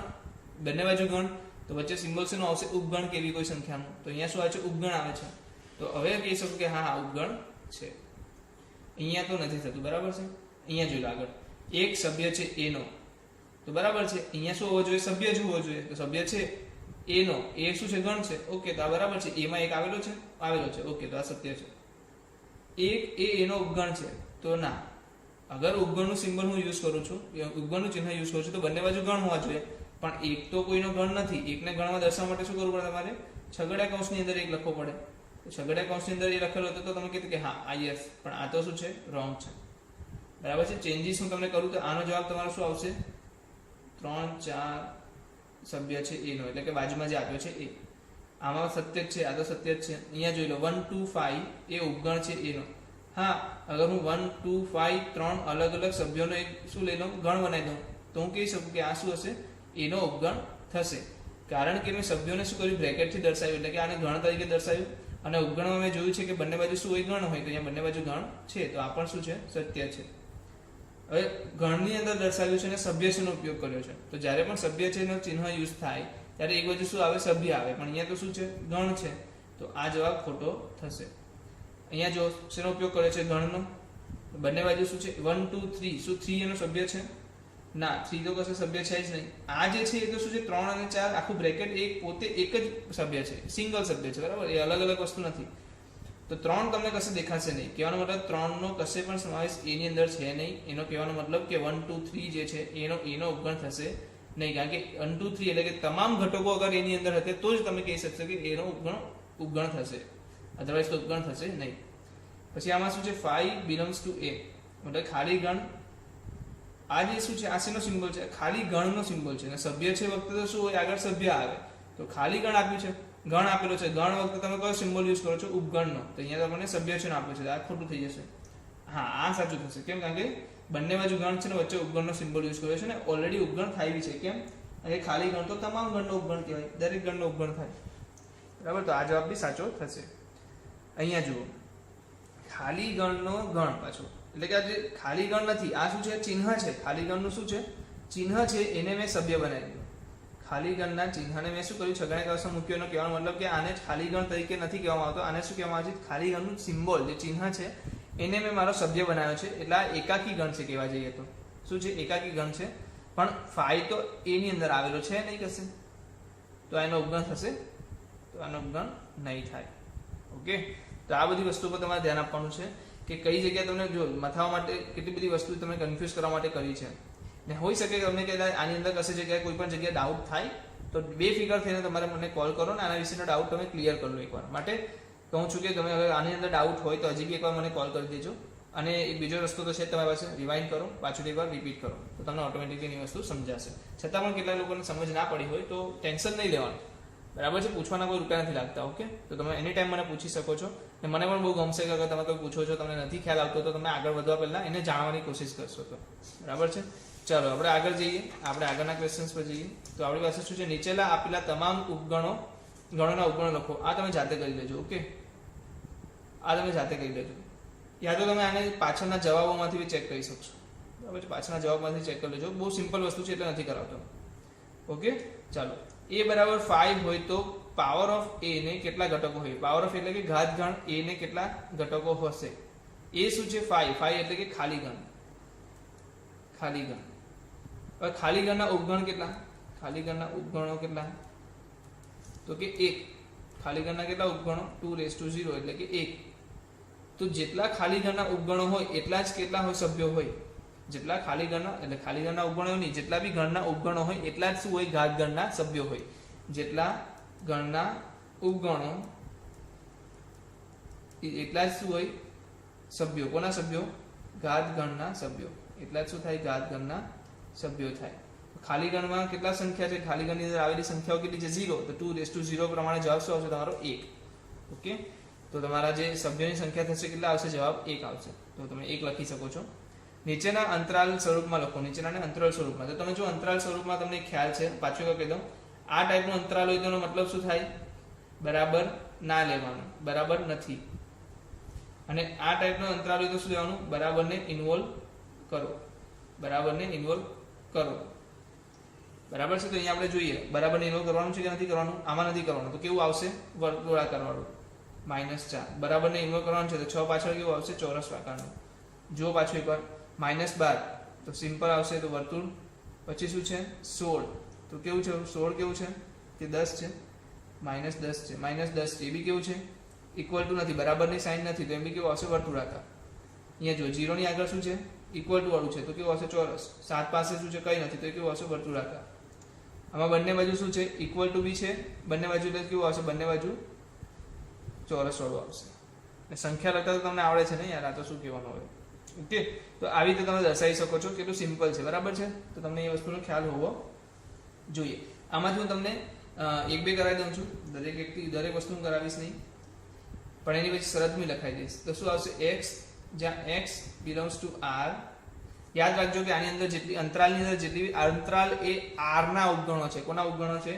બંને બાજુ ગણ, તો વચ્ચે સિમ્બોલ શેનું આવશે? ઉપગણ કેવી કોઈ સંખ્યાનું. તો અહીંયા શું આવે છે? ઉપગણ આવે છે. તો હવે કહી શકું કે હા ઉપગણ છે. અહીંયા તો નથી થતું. બરાબર છે? અહીંયા જોઈ લો આગળ, એક સભ્ય છે એનો. તો બરાબર છે, અહીંયા શું હોવો જોઈએ? સભ્ય જ હોવો જોઈએ. તો સભ્ય છે એનો, એ શું છે? ગણ છે. ઓકે, તો આ બરાબર છે. એમાં એક આવેલો છે, આવેલો છે. ઓકે, તો આ સત્ય છે. એક એ એનો ઉપગણ છે. તો ના, અગર ઉપગણનું સિમ્બોલ હું યુઝ કરું છું, ઉપગણનું ચિહ્ન યુઝ કરું છું, તો બંને બાજુ ગણ હોવા જોઈએ. પણ એક તો કોઈનો ગણ નથી. એકને ગણમાં દર્શાવવા માટે શું કરવું પડે? તમારે છગડીયા કૌંસની અંદર એક લખવો પડે. તો છગડીયા કૌંસની અંદર એ લખેલો હતો તો તમે કીધું કે હા આ યસ, પણ આ તો શું છે? રોંગ છે. બરાબર છે? ચેન્જીસ હું તમને કરું તો આનો જવાબ તમારો શું આવશે? 3 4 સભ્ય છે એનો, એટલે કે બાજુમાં જે આપ્યો છે એ. આમાં સત્ય જ છે. આ તો સત્ય જ છે. અહીંયા જોઈ લો, 1 2 5 એ ઉપગણ છે એનો. હા, અગર હું 1 2 5 3 અલગ અલગ સભ્યોનો એક શું લઈ લઉં? ગણ બનાવી દઉં, તો હું કહી શકું કે આ શું હશે? એનો ઉપગણ થશે. કારણ કે મેં સભ્યોને શું કર્યું? બ્રેકેટથી દર્શાવ્યું, એટલે કે આને ગણ તરીકે દર્શાવ્યું. અને ઉપગણમાં મેં જોયું છે કે બંને બાજુ શું હોય? ગણ હોય. તો અહીંયા બંને બાજુ ગણ છે, તો આ પણ શું છે? સત્ય છે. હવે ગણની અંદર દર્શાવ્યું છે અને સભ્ય છે નો ઉપયોગ કર્યો છે. તો જ્યારે પણ સભ્ય છે નો ચિહ્ન યુઝ થાય ત્યારે એક બાજુ શું આવે? સભ્ય આવે. પણ અહીંયા તો શું છે? ગણ છે. તો આ જવાબ ખોટો થશે. અહીંયા જો શેનો ઉપયોગ કર્યો છે? ગણનો. બંને બાજુ શું છે? 1 2 3. શું 3 એનો સભ્ય છે? ના, 3 તો કશે સભ્ય છે જ નહીં. આ જે છે એ તો શું છે? 3 અને 4 આખું બ્રેકેટ એક પોતે એક જ સભ્ય છે, સિંગલ સભ્ય છે. બરાબર? એ અલગ અલગ વસ્તુ નથી. તો 3 તમને કશે દેખાશે નહીં. કહેવાનો મતલબ 3 નો કશે પણ સમાવેશ એની અંદર છે નહીં. એનો કહેવાનો મતલબ કે 1 2 3 જે છે એનો ઉપગણ થશે નહીં. કારણ કે 1 2 3 એટલે કે તમામ ઘટકો અગર એની અંદર હશે તો જ તમે કહી શકશો કે એનો ઉપગણ થશે. અધરવાઇઝ તો ઉપગણ થશે નહીં. પછી આમાં શું છે? 5 belongs to A, મતલબ ખાલી ગણ. આ જે શું છે? આ શેનો સિમ્બોલ છે? ખાલી ગણનો સિમ્બોલ છે. અને સભ્ય છે વખતે તો શું હોય? આગળ સભ્ય આવે. તો ખાલી ગણ આપ્યું છે, ગણ આપેલો છે. ગણ વખતે તમે કયો સિમ્બોલ યુઝ કરો છો? ઉપગણનો. તો અહીંયા તમને સભ્ય છે આપ્યો છે, આ ખોટું થઈ જશે. હા, આ સાચું થશે. કેમ? કારણ કે બંને બાજુ ગણ છે ને વચ્ચે ઉપગણનો સિમ્બોલ યુઝ કર્યો છે ને ઓલરેડી ઉપગણ થાય છે. કેમ? અને ખાલી ગણ તો તમામ ગણનો ઉપગણ કહેવાય, દરેક ગણનો ઉપગણ થાય. બરાબર? તો આ જવાબ બી સાચો થશે. અહીંયા જુઓ, ખાલી ગણનો ગણ પાછો, એટલે કે આ જે ખાલી ગણ નથી, આ શું છે? ચિહ્ન છે. ખાલી ગણનું શું છે? ચિહ્ન છે. એને મેં સભ્ય બનાવી દીધું. ખાલી ગણના ચિહ્નને મેં શું કર્યું? છગડીયા કૌંસમાં મૂક્યો. એનો કહેવાનો મતલબ કે આને ખાલી ગણ તરીકે નથી કહેવામાં આવતો. આને શું કહેવામાં આવે છે? ખાલી ગણનું સિમ્બોલ જે ચિહ્ન છે એને મેં મારો સભ્ય બનાવ્યો છે. એટલે આ એકાકી ગણ છે કહેવા જઈએ તો. શું છે? એકાકી ગણ છે. પણ 5 તો એની અંદર આવેલો છે નહીં કશે, તો એનો ઉપગણ થશે? તો આનો ઉપગણ નહીં થાય. ઓકે, તો આ બધી વસ્તુ પર તમારે ધ્યાન આપવાનું છે કે કઈ જગ્યાએ તમને જો મથાવા માટે કેટલી બધી વસ્તુ તમે કન્ફ્યુઝ કરવા માટે કરી છે. ને હોઈ શકે કે તમને કે આની અંદર કશે જગ્યાએ કોઈ પણ જગ્યાએ ડાઉટ થાય તો બેફિકર થઈને તમારે મને કોલ કરો ને આના વિશેનો ડાઉટ તમે ક્લિયર કરી લો એકવાર. માટે કહું છું કે તમે હવે આની અંદર ડાઉટ હોય તો હજી બી એકવાર મને કોલ કરી દેજો. અને એક બીજો રસ્તો તો છે, તમારી પાસે રિવાઇન્ડ કરો, પાછું એકવાર રિપીટ કરો, તો તમને ઓટોમેટિકલી એની વસ્તુ સમજાશે. છતાં પણ કેટલા લોકોને સમજ ના પડી હોય તો ટેન્શન નહીં લેવાનું. બરાબર છે? પૂછવાના કોઈ રૂપિયા નથી લાગતા. ઓકે, તો તમે એની ટાઈમ મને પૂછી શકો છો. અને મને પણ બહુ ગમશે કે અગર તમે કોઈ પૂછો છો, તમને નથી ખ્યાલ આવતો તો તમે આગળ વધવા પહેલા એને જાણવાની કોશિશ કરશો તો. બરાબર છે? ચાલો આપણે આગળ જઈએ. આપણે આગળના ક્વેશ્ચન્સ પર જઈએ. તો આપણી પાસે શું છે? નીચેલા આપેલા તમામ ગણોના ઉપગણો લખો. આ તમે જાતે કરી લેજો. ઓકે, આ તમે જાતે કરી લેજો. યા તો તમે આને પાછળના જવાબોમાંથી બી ચેક કરી શકશો. બરાબર છે, પાછળના જવાબમાંથી ચેક કરી લેજો, બહુ સિમ્પલ વસ્તુ છે એટલે નથી કરાવતો. ઓકે, ચાલો. a બરાબર 5 હોય તો પાવર ઓફ a ને કેટલા ઘટકો હોય? પાવર ઓફ એટલે કે ઘાત ગણ a ને કેટલા ઘટકો હશે? a શું છે? 5 એટલે કે ખાલી ગણ. ખાલી ગણ. હવે ખાલી ગણના ઉપગણ કેટલા? ખાલી ગણના ઉપગણો કેટલા? તો કે 1. ખાલી ગણના કેટલા ઉપગણો? 2⁻0 એટલે કે 1. તો જેટલા ખાલી ગણના ઉપગણો હોય એટલા જ કેટલા હોય? સભ્યો હોય. જેટલા ખાલી ગણના એટલે ખાલી ગણના ઉપગણો નહીં, જેટલા બી ગણના ઉપગણો હોય એટલા જ શું હોય? ઘાત ગણના સભ્યો હોય. જેટલા ગણના ઉપગણો એટલા જ શું હોય? સભ્યો. કોના સભ્યો? ઘાત ગણના સભ્યો. એટલા જ શું થાય? ઘાત ગણના સભ્યો થાય. ખાલી ગણમાં કેટલા સંખ્યા છે? ખાલી ગણની અંદર આવેલી સંખ્યાઓ કેટલી છે? 0. તો 2⁻0 પ્રમાણે જવાબ શું આવશે તમારો? 1. ઓકે, તો તમારા જે સભ્યોની સંખ્યા થશે કેટલા આવશે? જવાબ 1 આવશે. તો તમે 1 લખી શકો છો. નીચેના અંતરાલ સ્વરૂપમાં લખો. નીચેના અંતરાલ સ્વરૂપમાં. તો તમે જો અંતરાલ સ્વરૂપમાં તમને ખ્યાલ છે, પાછું કહી દઉં, આ ટાઈપનું અંતરાલ હોય તેનો મતલબ શું થાય? બરાબર ના લેવાનું, બરાબર નથી. અને આ ટાઈપનો અંતરાલ હોય તો શું લેવાનું? બરાબરને ઇન્વોલ્વ કરો. બરાબરને ઇન્વોલ્વ કરો. બરાબર છે. તો અહીંયા આપણે જોઈએ બરાબરને ઇન્વોલ્વ કરવાનું છે કે નથી કરવાનું? આમાં નથી કરવાનું. તો કેવું આવશે? વર્તુળાકાર વાળું. -4. બરાબરને ઇન્વોલ્વ કરવાનું છે તો 6 પાછળ કેવું આવશે? ચોરસ આકારનું. જો પાછું એકવાર -12 તો સિમ્પલ આવશે, તો વર્તુળ. પછી શું છે? 16. તો કેવું છે? 16 કેવું છે? કે 10 છે. -10 છે. -10 એ બી કેવું છે? ઇક્વલ ટુ નથી, બરાબરની સાઈન નથી, તો એમ બી કેવું આવશે? વર્તુળાકાર. અહીંયા જો 0 ની આગળ શું છે? ઇક્વલ ટુ વાળું છે, તો કેવું આવશે? ચોરસ. 7 પાસે શું છે? કંઈ નથી, તો કેવું આવશે? વર્તુળાકાર. આમાં બંને બાજુ શું છે? ઇક્વલ ટુ બી છે બંને બાજુ, એટલે કેવું આવશે? બંને બાજુ ચોરસ વાળું આવશે. સંખ્યા લખતા તો તમને આવડે છે ને યાર, આ તો શું કહેવાનું હોય. ઓકે, તો આવી રીતે તમે દર્શાવી શકો છો. કેટલું સિમ્પલ છે, બરાબર છે. તો તમને એ વસ્તુનો ખ્યાલ હોવો જોઈએ. આમાંથી હું તમને 1-2 કરાવી દઉં છું. દરેક વસ્તુ હું કરાવીશ નહીં, પણ એની પછી શરત બી લખાઈ દઈશ. તો શું આવશે? x, જ્યાં x બિલોંગ્સ ટુ r. યાદ રાખજો કે આની અંદર જેટલી અંતરાલની અંદર જેટલી અંતરાલ એ r ના ઉપગણો છે. કોના ઉપગણો છે?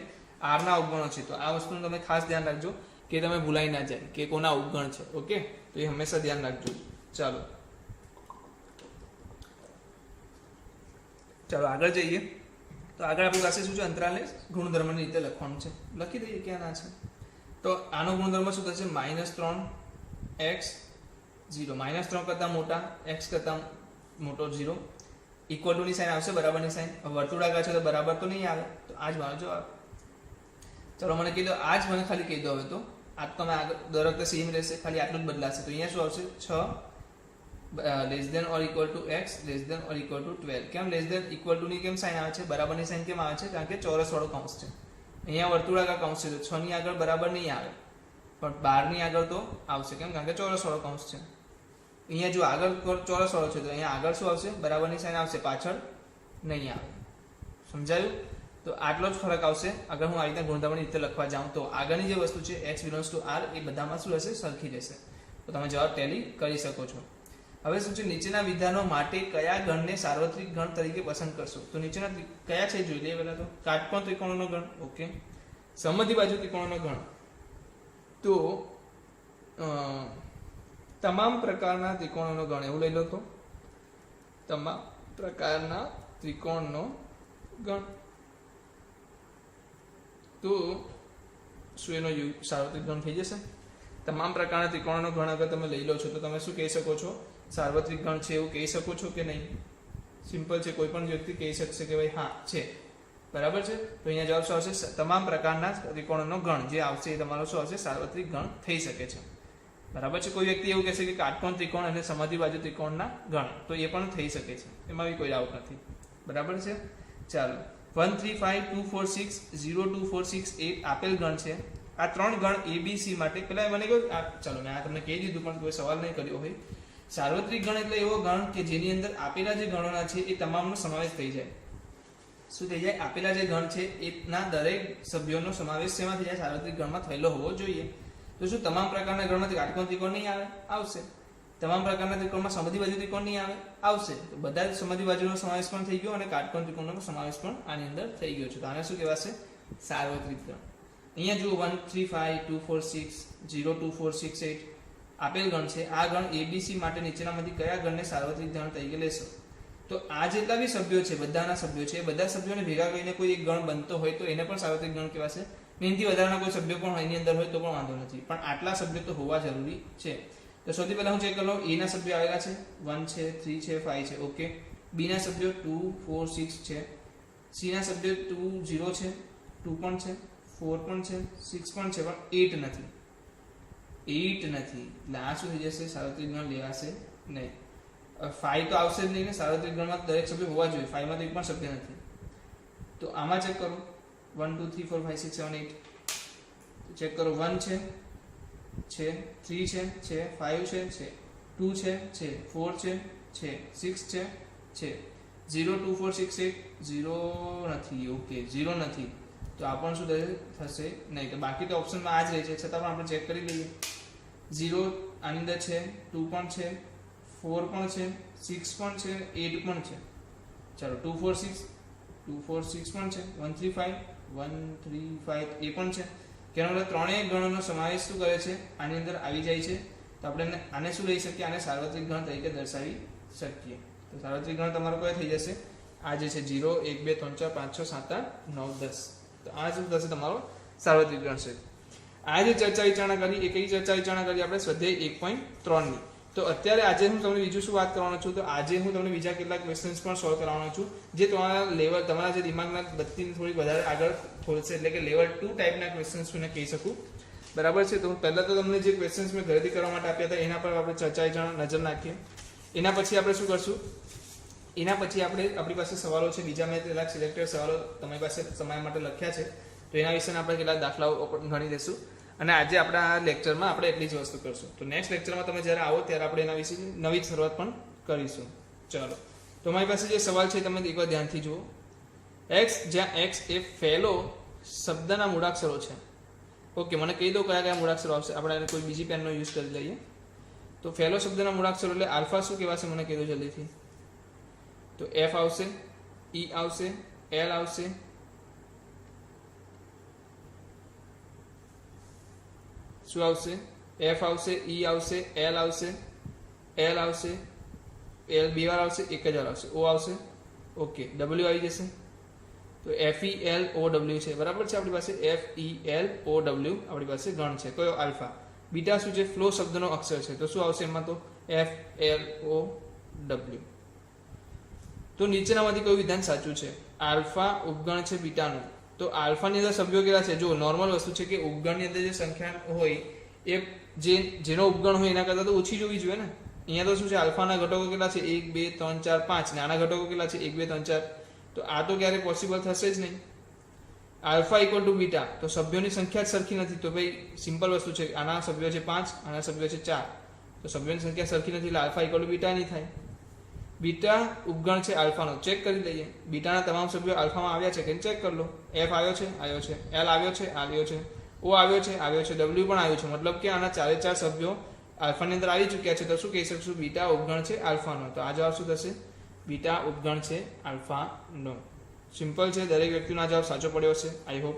r ના ઉપગણો છે. તો આ વસ્તુનું તમે ખાસ ધ્યાન રાખજો કે તમે ભૂલાઈ ના જાય કે કોના ઉપગણ છે. ઓકે, તો એ હંમેશા ધ્યાન રાખજો. ચાલો આગળ જઈએ. તો આગળ આપણી પાસે શું છે? અંતરાલને ગુણધર્મની રીતે લખવાનું છે. લખી દઈએ ક્યાં ના છે. તો આનો ગુણધર્મ શું થશે? -3x 0. -3 કરતા મોટા, x કરતા મોટો 0. ઇક્વલ ટુ ની સાઈન આવશે, બરાબરની સાઈન. વર્તુળાકાર છે તો બરાબર તો નહીં આવે, તો આ જ મારો જવાબ. ચલો મને કહી દો, આ જ મને ખાલી કહી દો. હવે તો આ તમે આગળ દર વખતે સેમ રહેશે, ખાલી આટલું જ બદલાશે. તો અહીંયા શું આવશે? 6 < x < 12. કેમ <= ની કેમ સાઈન આવે છે? બરાબરની સાઈન કેમ આવે છે? કારણ કે ચોરસ વાળો કૌંસ છે. અહીંયા વર્તુળાકાર કૌંસ છે, તો 6 ની આગળ બરાબર નહીં આવે, પણ 12 ની આગળ તો આવશે. કેમ? કારણ કે ચોરસ વાળો કૌંસ છે. અહીંયા જો આગળ ચોરસ વાળો છે તો અહીંયા આગળ શું આવશે? બરાબરની સાઈન આવશે, પાછળ નહીં આવે. સમજાયું? તો આટલો જ ફરક આવશે અગર હું આ રીતે ગુણધર્મની રીતે લખવા જાઉં તો. આગળની જે વસ્તુ છે x બિલોંગ્સ ટુ r એ બધામાં શું હશે? સરખી રહેશે. તો તમે જવાબ ટેલી કરી શકો છો. હવે શું છે? નીચેના વિધાનો માટે કયા ગણને સાર્વત્રિક ગણ તરીકે પસંદ કરશો? તો નીચેના કયા છે જોઈ લઈએ પહેલા. તો કાટકોણ ત્રિકોણનો ગણ. ઓકે, સમદ્વિ બાજુ ત્રિકોણનો ગણ. તો તમામ પ્રકારના ત્રિકોણનો ગણ એવું લઈ લો. તો તમામ પ્રકારના ત્રિકોણનો ગણ. તો શું એનો સાર્વત્રિક ગણ થઈ જશે? તમામ પ્રકારના ત્રિકોણનો ગણ અગર તમે લઈ લો છો તો તમે શું કહી શકો છો? સાર્વત્રિક ગણ છે એવું કહી શકો છો કે નહીં? સિમ્પલ છે, કોઈ પણ વ્યક્તિ કહી શકશે કે ભાઈ હા છે. બરાબર છે. તો અહીંયા જવાબ શું આવશે? તમામ પ્રકારના ત્રિકોણનો ગણ જે આવશે એ તમારો શું આવશે? સાર્વત્રિક ગણ થઈ શકે છે. બરાબર છે. કોઈ વ્યક્તિ એવું કહેશે કે કાટકોણ ત્રિકોણ અને સમદ્વિ બાજુ ત્રિકોણના ગણ, તો એ પણ થઈ શકે છે, એમાં બી કોઈ ડાઉટ નથી. બરાબર છે. ચાલો 1 3 5 2 4 6 0 2 4 6 8 આપેલ ગણ છે. આ 3 ગણ ABC માટે પહેલા મને કહ્યું, ચાલો મેં આ તમને કહી દીધું પણ કોઈ સવાલ નહીં કર્યો હોય. સાર્વત્રિક ગણ એટલે એવો ગણ કે જેની અંદર આપેલા જે ગણોના છે એ તમામનો સમાવેશ થઈ જાય. શું થઈ જાય? આપેલા જે ગણ છે એના દરેક સભ્યોનો સમાવેશ શેમાં થઈ જાય? સાર્વત્રિક ગણમાં થયેલો હોવો જોઈએ. તો શું તમામ પ્રકારના ગણમાંથી કાટકોણ ત્રિકોણ નહીં આવે? આવશે. તમામ પ્રકારના ત્રિકોણમાં સમદ્વિ બાજુ ત્રિકોણ નહીં આવે? આવશે. તો બધા જ સમદ્વિ બાજુનો સમાવેશ પણ થઈ ગયો અને કાટકોણ ત્રિકોણનો સમાવેશ પણ આની અંદર થઈ ગયો છે. તો આને શું કહેવાશે? સાર્વત્રિક ગણ. અહીંયા જુઓ 1 3 5 2 4 6 0 2 4 6 8 આપેલ ગણ છે. આ ગણ ABC માટે નીચેનામાંથી કયા ગણને સાર્વત્રિક ગણ તરીકે લેશો? તો આ જેટલા બી સભ્યો છે બધાના સભ્યો છે એ બધા સભ્યોને ભેગા કરીને કોઈ એક ગણ બનતો હોય તો એને પણ સાર્વત્રિક ગણ કહેવાશે. એનાથી વધારાના કોઈ સભ્યો પણ એની અંદર હોય તો પણ વાંધો નથી, પણ આટલા સભ્યો તો હોવા જરૂરી છે. તો સૌથી પહેલા હું ચેક કરી લઉં. એ ના સભ્યો આવેલા છે 1 છે 3 છે 5 છે. ઓકે. બી ના સભ્યો 2 4 6 છે. સી ના સભ્યો 2 0 છે, 2 પણ છે, 4 પણ છે, 6 પણ છે, પણ 8 નથી. 8 નથી એટલે આ શું થઈ જશે? સાર્વત્રિક ગણ લેવાશે નહીં. 5 તો આવશે જ નહીં ને, સાર્વત્રિક ગણમાં દરેક સભ્ય હોવા જોઈએ. 5 માં તો એક પણ સભ્ય નથી. તો આમાં ચેક કરો 1 2 3 4 5 6 7 8. ચેક કરો 1 છે, 3 છે, 5 છે, 2 છે, 4 છે, 6 છે, 0 2 4 6 8 0 નથી. ઓકે 0 નથી તો આ પણ શું થશે? નહીં. તો બાકી તો ઓપ્શનમાં આ જ રહે છે, છતાં પણ આપણે ચેક કરી લઈએ. 0 આની અંદર છે, 2 પણ છે, 4 પણ છે, 6 પણ છે, 8 પણ છે. ચાલો 2 4 6 2 4 6 પણ છે, 1 3 5 1 3 5 એ પણ છે. કેનો મતલબ ત્રણેય ગણોનો સમાવેશ શું કરે છે? આની અંદર આવી જાય છે. તો આપણે આને શું લઈ શકીએ? આને સાર્વત્રિક ગણ તરીકે દર્શાવી શકીએ. તો સાર્વત્રિક ગણ તમારો કયો થઈ જશે? આ જે છે 0 1 2 3 4 5 6 7 8 9 10. તો આ શું થશે? તમારો સાર્વત્રિક ગણ છે. આ જે ચર્ચા વિચારણા કરી એ કઈ ચર્ચા વિચારણા કરી આપણે? સ્વાધ્યાય 1.3 ની. તો અત્યારે આજે હું તમને બીજું શું વાત કરવાનો છું? તો આજે હું તમને બીજા કેટલાક ક્વેશ્ચન્સ પણ સોલ્વ કરવાનો છું જે તમારા લેવલ, તમારા જે દિમાગના ગતિને થોડી વધારે આગળ ખોલશે, એટલે કે લેવલ 2 ટાઈપના ક્વેશ્ચન્સ હું કહી શકું. બરાબર છે. તો પહેલા તો તમને જે ક્વેશ્ચન્સ મેં ઘરેથી કરવા માટે આપ્યા હતા એના પર આપણે ચર્ચા વિચારણા નજર નાખીએ. એના પછી આપણે શું કરશું? એના પછી આપણી પાસે સવાલો છે બીજા. મેં કેટલાક સિલેક્ટેડ સવાલો તમારી પાસે સમય માટે લખ્યા છે, તો એના વિશેના આપણે કેટલાક દાખલાઓ ગણી દઈશું. અને આજે આપણા લેક્ચરમાં આપણે એટલી જ વસ્તુ કરશું. તો નેક્સ્ટ લેક્ચરમાં તમે જ્યારે આવો ત્યારે આપણે એના વિશે નવી શરૂઆત પણ કરીશું. ચાલો, તો મારી પાસે જે સવાલ છે તમે એકવાર ધ્યાનથી જુઓ. x, જ્યાં x એ ફેલો શબ્દના મૂળાક્ષરો છે. ઓકે, મને કહી દો કયા કયા મૂળાક્ષરો આવશે. આપણે કોઈ બીજી પેનનો યુઝ કરી લઈએ. તો ફેલો શબ્દના મૂળાક્ષરો એટલે આલ્ફા શું કહેવાશે? મને કહી દો જલ્દીથી. તો f આવશે, e આવશે, l આવશે, શું આવશે? f આવશે, e આવશે, l આવશે, l આવશે, l બે વાર આવશે, એક જ વાર આવશે, o આવશે. ઓકે, w આવી જશે. તો f e l o w છે. બરાબર છે. આપણી પાસે f e l o w આપણી પાસે ગણ છે. કયો? આલ્ફા. બીટા શું છે? ફ્લો શબ્દનો અક્ષર છે. તો શું આવશે એમાં? તો f l o w. તો નીચેનામાંથી કયું વિધાન સાચું છે? આલ્ફા ઉપગણ છે બીટાનું. તો આલ્ફાની અંદર સભ્યો કેટલા છે? જો નોર્મલ વસ્તુ છે કે ઉપગણની અંદર જે સંખ્યા હોય એ જેનો ઉપગણ હોય એના કરતાં તો ઓછી જોવી જોઈએ ને. અહીંયા તો શું છે? આલ્ફાના ઘટકો કેટલા છે? 1 2 3 4 5 ને આના ઘટકો કેટલા છે? 1 2 3 4. તો આ તો ક્યારે પોસિબલ થશે જ નહીં. આલ્ફા ઇક્વલ ટુ બીટા, તો સભ્યોની સંખ્યા જ સરખી નથી. તો ભાઈ સિમ્પલ વસ્તુ છે, આના સભ્યો છે 5, આના સભ્યો છે 4, તો સભ્યોની સંખ્યા સરખી નથી એટલે આલ્ફા ઇક્વલ ટુ બીટા નહીં થાય. બીટા ઉપગણ છે આલ્ફાનો. ચેક કરી લઈએ બીટાના તમામ સભ્યો આલ્ફામાં આવ્યા છે કે ચેક કરી લો. f આવ્યો છે, આવ્યો છે, l આવ્યો છે, આવ્યો છે, o આવ્યો છે, આવ્યો છે, w પણ આવ્યો છે. મતલબ કે આના ચારે ચાર સભ્યો આલ્ફાની અંદર આવી ચૂક્યા છે. તો શું કહી શકશું? બીટા ઉપગણ છે આલ્ફાનો. તો આ જવાબ શું થશે? બીટા ઉપગણ છે આલ્ફાનો. સિમ્પલ છે. દરેક વ્યક્તિનો આ જવાબ સાચો પડ્યો છે, આઈ હોપ.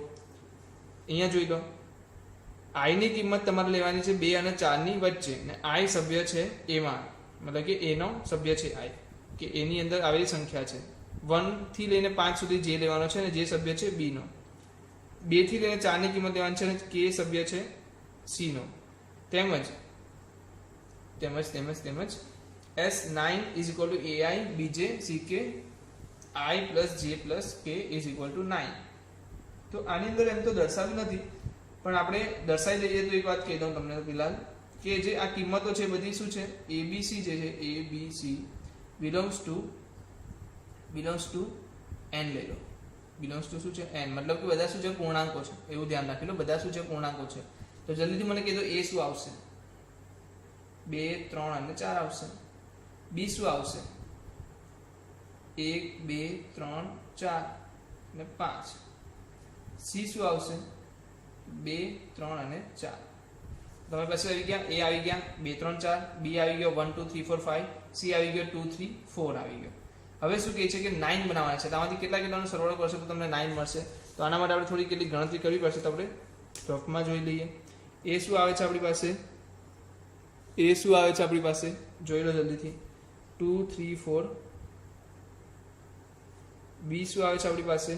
અહીંયા જોઈ લો, i ની કિંમત તમારે લેવાની છે 2 અને 4 ની વચ્ચે, ને i સભ્ય છે એમાં, મતલબ કે a નો સભ્ય છે i, કે એની અંદર આવેલી સંખ્યા છે. 1 થી લઈને 5 સુધી જે લેવાનો છે ને જે સભ્ય છે b નો. 2 થી લઈને 4 ની કિંમત લેવાની છે ને કે સભ્ય છે c નો. તેમજ S9 is equal to AI BJ CK I plus J plus K is equal to 9. તો આની અંદર એમ તો દર્શાવ્યું નથી, પણ આપણે દર્શાવી લઈએ. તો એક વાત કહી દઉં તમને ફિલહાલ, કે જે આ કિંમતો છે બધી શું છે? ABC જે છે ABC belongs to n લઈ લો. belongs to શું છે? n. મતલબ કે બધા શું છે? પૂર્ણાંકો છે. એવું ધ્યાન રાખી લો, બધા શું છે? પૂર્ણાંકો છે. તો જલ્દીથી મને કહી દો a શું આવશે? 2 3 અને 4 આવશે. b શું આવશે? 1 2 3 4 અને 5. c શું આવશે? 2 3 અને 4. તમારી પાસે આવી ગયા. a આવી ગયા 2 3 4, b આવી ગયો 1 2 3 4 5, c આવી ગયો 2 3 4 આવી ગયો. હવે શું કહે છે કે 9 બનાવવાના છે. આમાંથી કેટલાનો સરવાળો કરશો તો તમને 9 મળશે. તો આના માટે આપણે થોડી કેટલી ગણતરી કરવી પડશે. તો આપણે સ્ટોકમાં જોઈ લઈએ. a શું આવે છે આપણી પાસે? a શું આવે છે આપણી પાસે? જોઈ લો જલ્દીથી. 2 3 4 બી શું આવે છે આપણી પાસે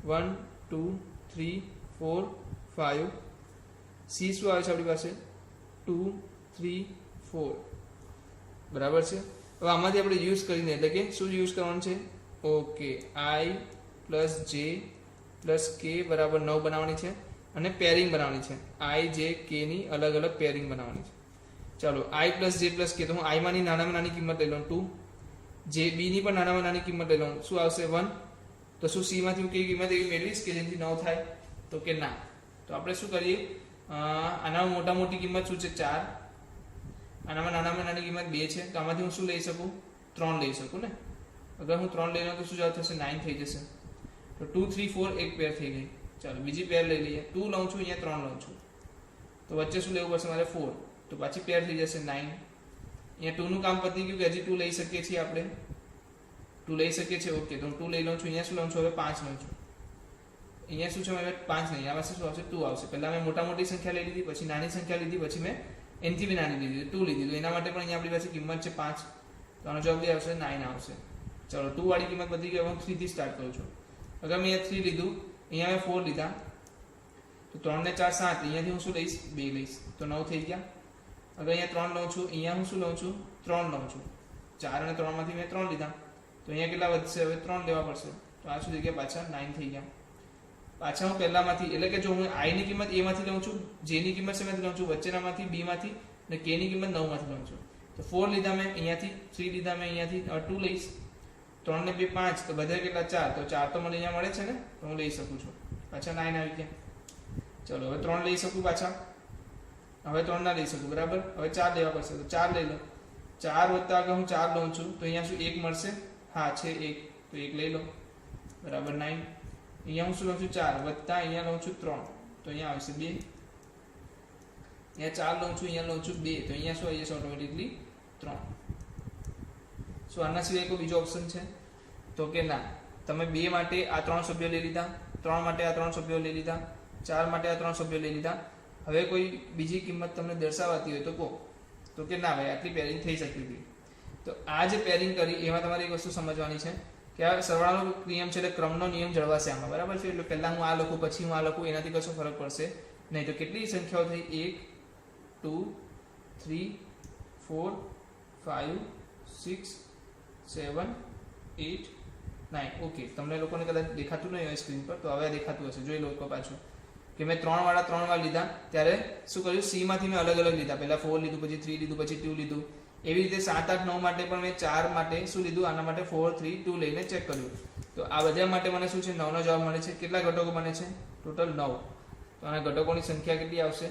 1 2 3 4 5, સી શું આવે છે આપણી પાસે 2 3 4, બરાબર છે. હવે આમાંથી આપણે યુઝ કરીને એટલે કે શું યુઝ કરવાનું છે, ઓકે આઈ પ્લસ જે પ્લસ કે બરાબર 9 બનાવવાની છે અને પેરિંગ બનાવવાની છે. આઈ જે કે ની અલગ અલગ પેરિંગ બનાવવાની છે. ચાલો આઈ પ્લસ જે પ્લસ કે, તો હું આઈ માની નાનામાં નાની કિંમત લઈ લઉં 2, જે બી ની પણ નાનામાં નાની કિંમત લઈ લઉં, શું આવશે 1. તો શું સી માંથી હું કઈ કિંમત એવી મેળવીશ કે જેનાથી 9 થાય, તો કે ના. તો આપણે શું કરીએ, આનામાં મોટા મોટી કિંમત શું છે 4, આનામાં નાનામાં નાની કિંમત 2 છે, તો આમાંથી હું શું લઈ શકું 3 લઈ શકું ને. અગર હું 3 લઈ લઉં તો શું જવાબ થશે 9 થઈ જશે. તો 2 3 4 એક પેર થઈ ગઈ. ચાલો બીજી પેર લઈ લઈએ, 2 લઉં છું અહીંયા 3 લઉં છું, તો વચ્ચે શું લેવું પડશે મારે 4, તો પાછી પેર થઈ જશે 9. અહીંયા 2 નું કામ પતી ગયું કે હજી 2 લઈ શકીએ છીએ આપણે, 2 લઈ શકીએ છીએ, ઓકે. તો હું 2 લઈ લઉં છું, અહીંયા શું લઉં છું હવે 5 લઉં છું, અહીંયા શું છે હવે 5 નહીં, આમાં શું આવશે 2 આવશે. પહેલા મેં મોટા મોટી સંખ્યા લઈ લીધી, પછી નાની સંખ્યા લીધી, પછી મેં એનથી બી નાની લીધી 2 લીધી, તો એના માટે પણ અહીંયા આપણી પાસે કિંમત છે 5, તો આનો જવાબ આવશે 9 આવશે. ચલો 2 વાળી કિંમત બધી ગઈ, હું 3 થી સ્ટાર્ટ કરું છું. અગર મેં અહીંયા 3 લીધું, અહીંયા મેં 4 લીધા, તો 3 ને 4 7, અહીંયાથી હું શું લઈશ 2 લઈશ, તો 9 થઈ ગયા. અગર અહીંયા 3 લઉં છું, અહીંયા હું શું લઉં છું 3 લઉં છું, 4 અને 3 માંથી મેં 3 લીધા, તો અહીંયા કેટલા વધશે હવે 3 લેવા પડશે, તો આ શું થઈ ગયા પાછા 9 થઈ ગયા. પાછા હું પહેલામાંથી એટલે કે જો હું આઈ ની કિંમત એ માંથી લઉં છું, જે ની કિંમત છે માંથી લઉં છું, વચ્ચેનામાંથી બી માંથી અને કે ની કિંમત 9 માંથી લઉં છું. તો 4 લીધા મેં અહીંયાથી, 3 લીધા મેં અહીંયાથી, હવે 2 લઈશ, 3 ને 2 5, તો બધા કેટલા 4, તો 4 તો મને અહીંયા મળે છે ને, તો હું લઈ શકું છું. પાછા 9 આવી ગયા. ચલો હવે 3 લઈ શકું પાછા, હવે 3 ના લઈ શકું, બરાબર. હવે 4 લેવા પડશે, તો 4 લઈ લો. 4 વત્તા અગર હું 4 લઉં છું તો અહીંયા શું 1 મળશે, હા છે 1, તો 1 લઈ લો, બરાબર 9. અહીંયા હું શું લઉં છું 4 વત્તા અહીંયા લઉં છું 3, તો અહીંયા આવશે 2. અહીંયા 4 લઉં છું, અહીંયા લઉં છું 2, તો અહીંયા શું આવી જશે ઓટોમેટિકલી 3. શું આના સિવાય કોઈ બીજો ઓપ્શન છે, તો કે ના. તમે 2 માટે આ 3 સભ્યો લઈ લીધા, 3 માટે આ 3 સભ્યો લઈ લીધા, 4 માટે આ 3 સભ્યો લઈ લીધા. હવે કોઈ બીજી કિંમત તમને દર્શાવતી હોય તો કહો, તો કે ના ભાઈ આટલી પેરિંગ થઈ શકતી હતી. તો આ જે પેરિંગ કરી એમાં તમારે એક વસ્તુ સમજવાની છે કે આ સરવાળાનો નિયમ છે, એટલે ક્રમનો નિયમ જળવાશે આમાં, બરાબર છે. એટલે પહેલા હું આ લખું પછી હું આ લખું, એનાથી કશો ફરક પડશે નહીં. તો કેટલી સંખ્યાઓ થઈ, 1 2 3 4 5 6 7 8 9, ઓકે. તમને લોકોને કદાચ દેખાતું નહીં હોય સ્ક્રીન પર, તો હવે દેખાતું હશે, જોઈ લો પાછું કે મેં 3 વાળા 3 વાર લીધા, ત્યારે શું કર્યું સી માંથી મેં અલગ અલગ લીધા, પહેલા 4 લીધું, પછી 3 લીધું, પછી 2 લીધું. એવી રીતે 7 8 9 માટે પણ મેં 4 માટે શું લીધું, આના માટે 4 3 2 લઈને ચેક કર્યું. તો આ બધા માટે મને શું છે 9 નો જવાબ મળે છે. કેટલા ઘટકો બને છે, ટોટલ 9. તો આના ઘટકોની સંખ્યા કેટલી આવશે,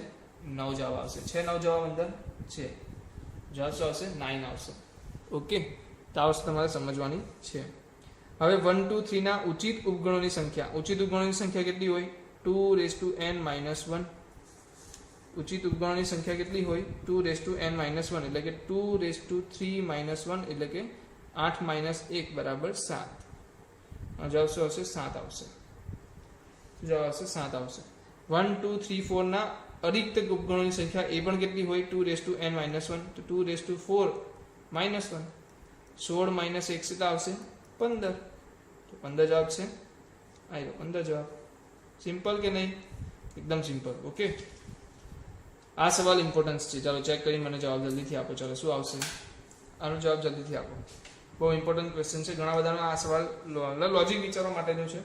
9 જવાબ આવશે. છે 9 જવાબ અંદર છે, જવાબ શું આવશે 9 આવશે, ઓકે. તો આ વસ્તુ તમારે સમજવાની છે. હવે 1 2 3 ના ઉચિત ઉપગણોની સંખ્યા, ઉચિત ઉપગણોની સંખ્યા કેટલી હોય, 2n-1. ઉચિત ઉપગણોની સંખ્યા કેટલી હોય, 2n-1, એટલે કે 2(3-1) એટલે કે 8 - 1 બરાબર 7. જવાબ શું આવશે 7 આવશે. જવાબ આવશે 7 આવશે. 1 2 3 4 ના અરિક્ત ઉપગણોની સંખ્યા એ પણ કેટલી હોય, 2n-1, તો 2(4 - 1) 16 - 1 કેટલા આવશે 15, તો 15 જવાબ છે. આવ્યો 15 જવાબ. સિમ્પલ કે નહીં, એકદમ સિમ્પલ, ઓકે. આ સવાલ ઇમ્પોર્ટન્સ છે, ચાલો ચેક કરી મને જવાબ જલ્દીથી આપો. ચાલો શું આવશે, આનો જવાબ જલ્દીથી આપો. બહુ ઇમ્પોર્ટન્ટ ક્વેશ્ચન છે, ઘણા બધાનો આ સવાલ લોજિક વિચારવા માટેનું છે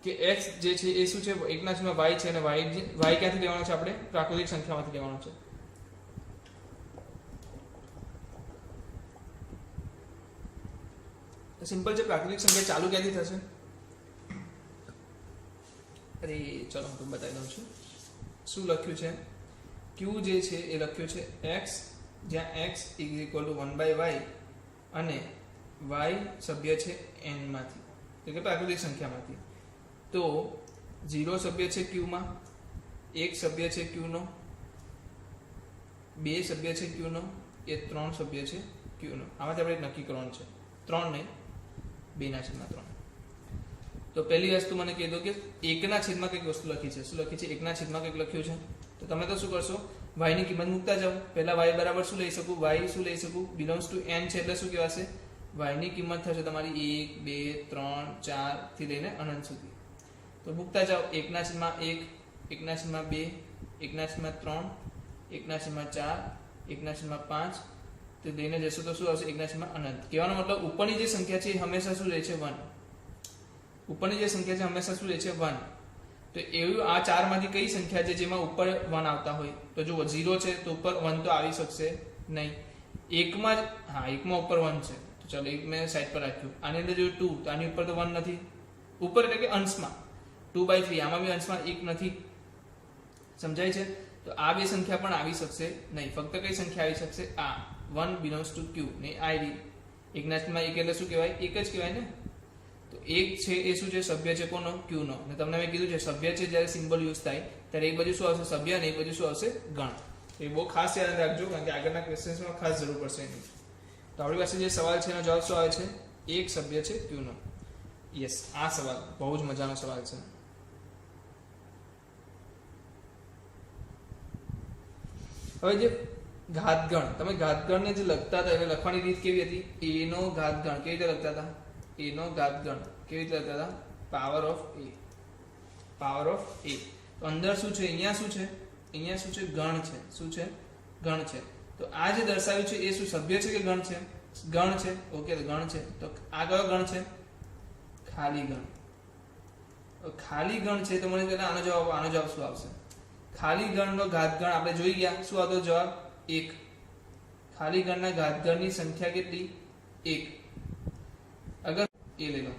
કે x જે છે એ શું છે 1/y છે, અને y ક્યાંથી લેવાનો છે, આપણે પ્રાકૃતિક સંખ્યામાંથી લેવાનો છે. સિમ્પલ છે, પ્રાકૃતિક સંખ્યા ચાલુ ક્યાંથી થશે, અરે ચલો હું તમને બતાવી દઉં છું. શું લખ્યું છે, q જે છે એ લખ્યું છે x, જ્યાં x = 1/y અને y સભ્ય છે n માંથી, એટલે કે પ્રાકૃતિક સંખ્યામાંથી. તો 0 સભ્ય છે q માં, 1 સભ્ય છે q નો, 2 સભ્ય છે q નો, એ 3 સભ્ય છે q નો. આમાંથી આપણે નક્કી કરવાનું છે, 3 નહીં 2/3. તો પહેલી વસ્તુ મને કહી દો કે 1/માં કંઈક વસ્તુ લખી છે. શું લખી છે, 1/માં કંઈક લખ્યું છે. તો તમે તો શું કરશો, y ની કિંમત મૂકતા જાઓ. પહેલા y બરાબર શું લઈ શકું, y શું લઈ શકું, બિલોંગ્સ ટુ n છે એટલે શું કહેવાશે વાયની કિંમત થશે તમારી 1 2 3 4 થી લઈને અનંત સુધી. તો મૂકતા જાઓ 1/1 1/2 1/3 1/4 1/5 તો લઈને જશો તો શું આવશે 1/અનંત. કહેવાનો મતલબ ઉપરની જે સંખ્યા છે એ હંમેશા શું રહે છે 1. ઉપરની જે સંખ્યા છે હંમેશા શું રહે છે 1. તો એવું આ ચારમાંથી કઈ સંખ્યા છે જેમાં ઉપર 1 આવતા હોય? તો જો 0 છે તો ઉપર 1 તો આવી શકશે નહીં. એકમાં એકમાં ઉપર 1 છે તો ચાલો એક મેં સાઈડ પર રાખ્યું. આની અંદર જો 2 તો આની ઉપર તો 1 નથી. ઉપર એટલે કે અંશમાં 2/3, આમાં બી અંશમાં 1 નથી. સમજાય છે? તો આ બે સંખ્યા પણ આવી શકશે નહીં. ફક્ત કઈ સંખ્યા આવી શકશે? આ 1 belongs to q ને i. 1/1 એટલે શું કહેવાય? 1 જ કહેવાય ને. તો 1 છે એ શું છે? સભ્ય છે કોનો? q નો. અને તમને મેં કીધું છે સભ્ય છે જ્યારે સિમ્બોલ યુઝ થાય ત્યારે એક બાજુ શું આવશે? સભ્ય, અને એક બાજુ શું આવશે? ગણ. એ બહુ ખાસ યાદ રાખજો કારણ કે આગળના ક્વેશ્ચન્સમાં ખાસ જરૂર પડશે એની. તો આપણી પાસે જે સવાલ છે એનો જવાબ શું આવે છે? એક સભ્ય છે q નો. યસ, આ સવાલ બહુ જ મજાનો સવાલ છે. હવે જે ઘાતગણ, તમે ઘાતગણને જે લખતા હતા એટલે લખવાની રીત કેવી હતી? a નો ઘાતગણ કેવી રીતે લખતા હતા? a નો ઘાતગણ કેવી રીતે લખતા હતા? Power of a. Power of a. તો અંદર શું છે? અહીંયા શું છે? અહીંયા શું છે? ગણ છે. શું છે? ગણ છે. તો આ જે દર્શાવ્યું છે એ શું સભ્ય છે કે ગણ છે? ગણ છે. ઓકે, તો ગણ છે. તો આ કયો ગણ છે? ખાલી ગણ. ખાલી ગણ છે તો મને પહેલા આનો જવાબ શું આવશે? ખાલી ગણનો ઘાતગણ આપણે જોઈ ગયા. શું હતો જવાબ? 1. ખાલી ગણના ઘાતગણની સંખ્યા કેટલી? 1. અગર એ લઈ લો.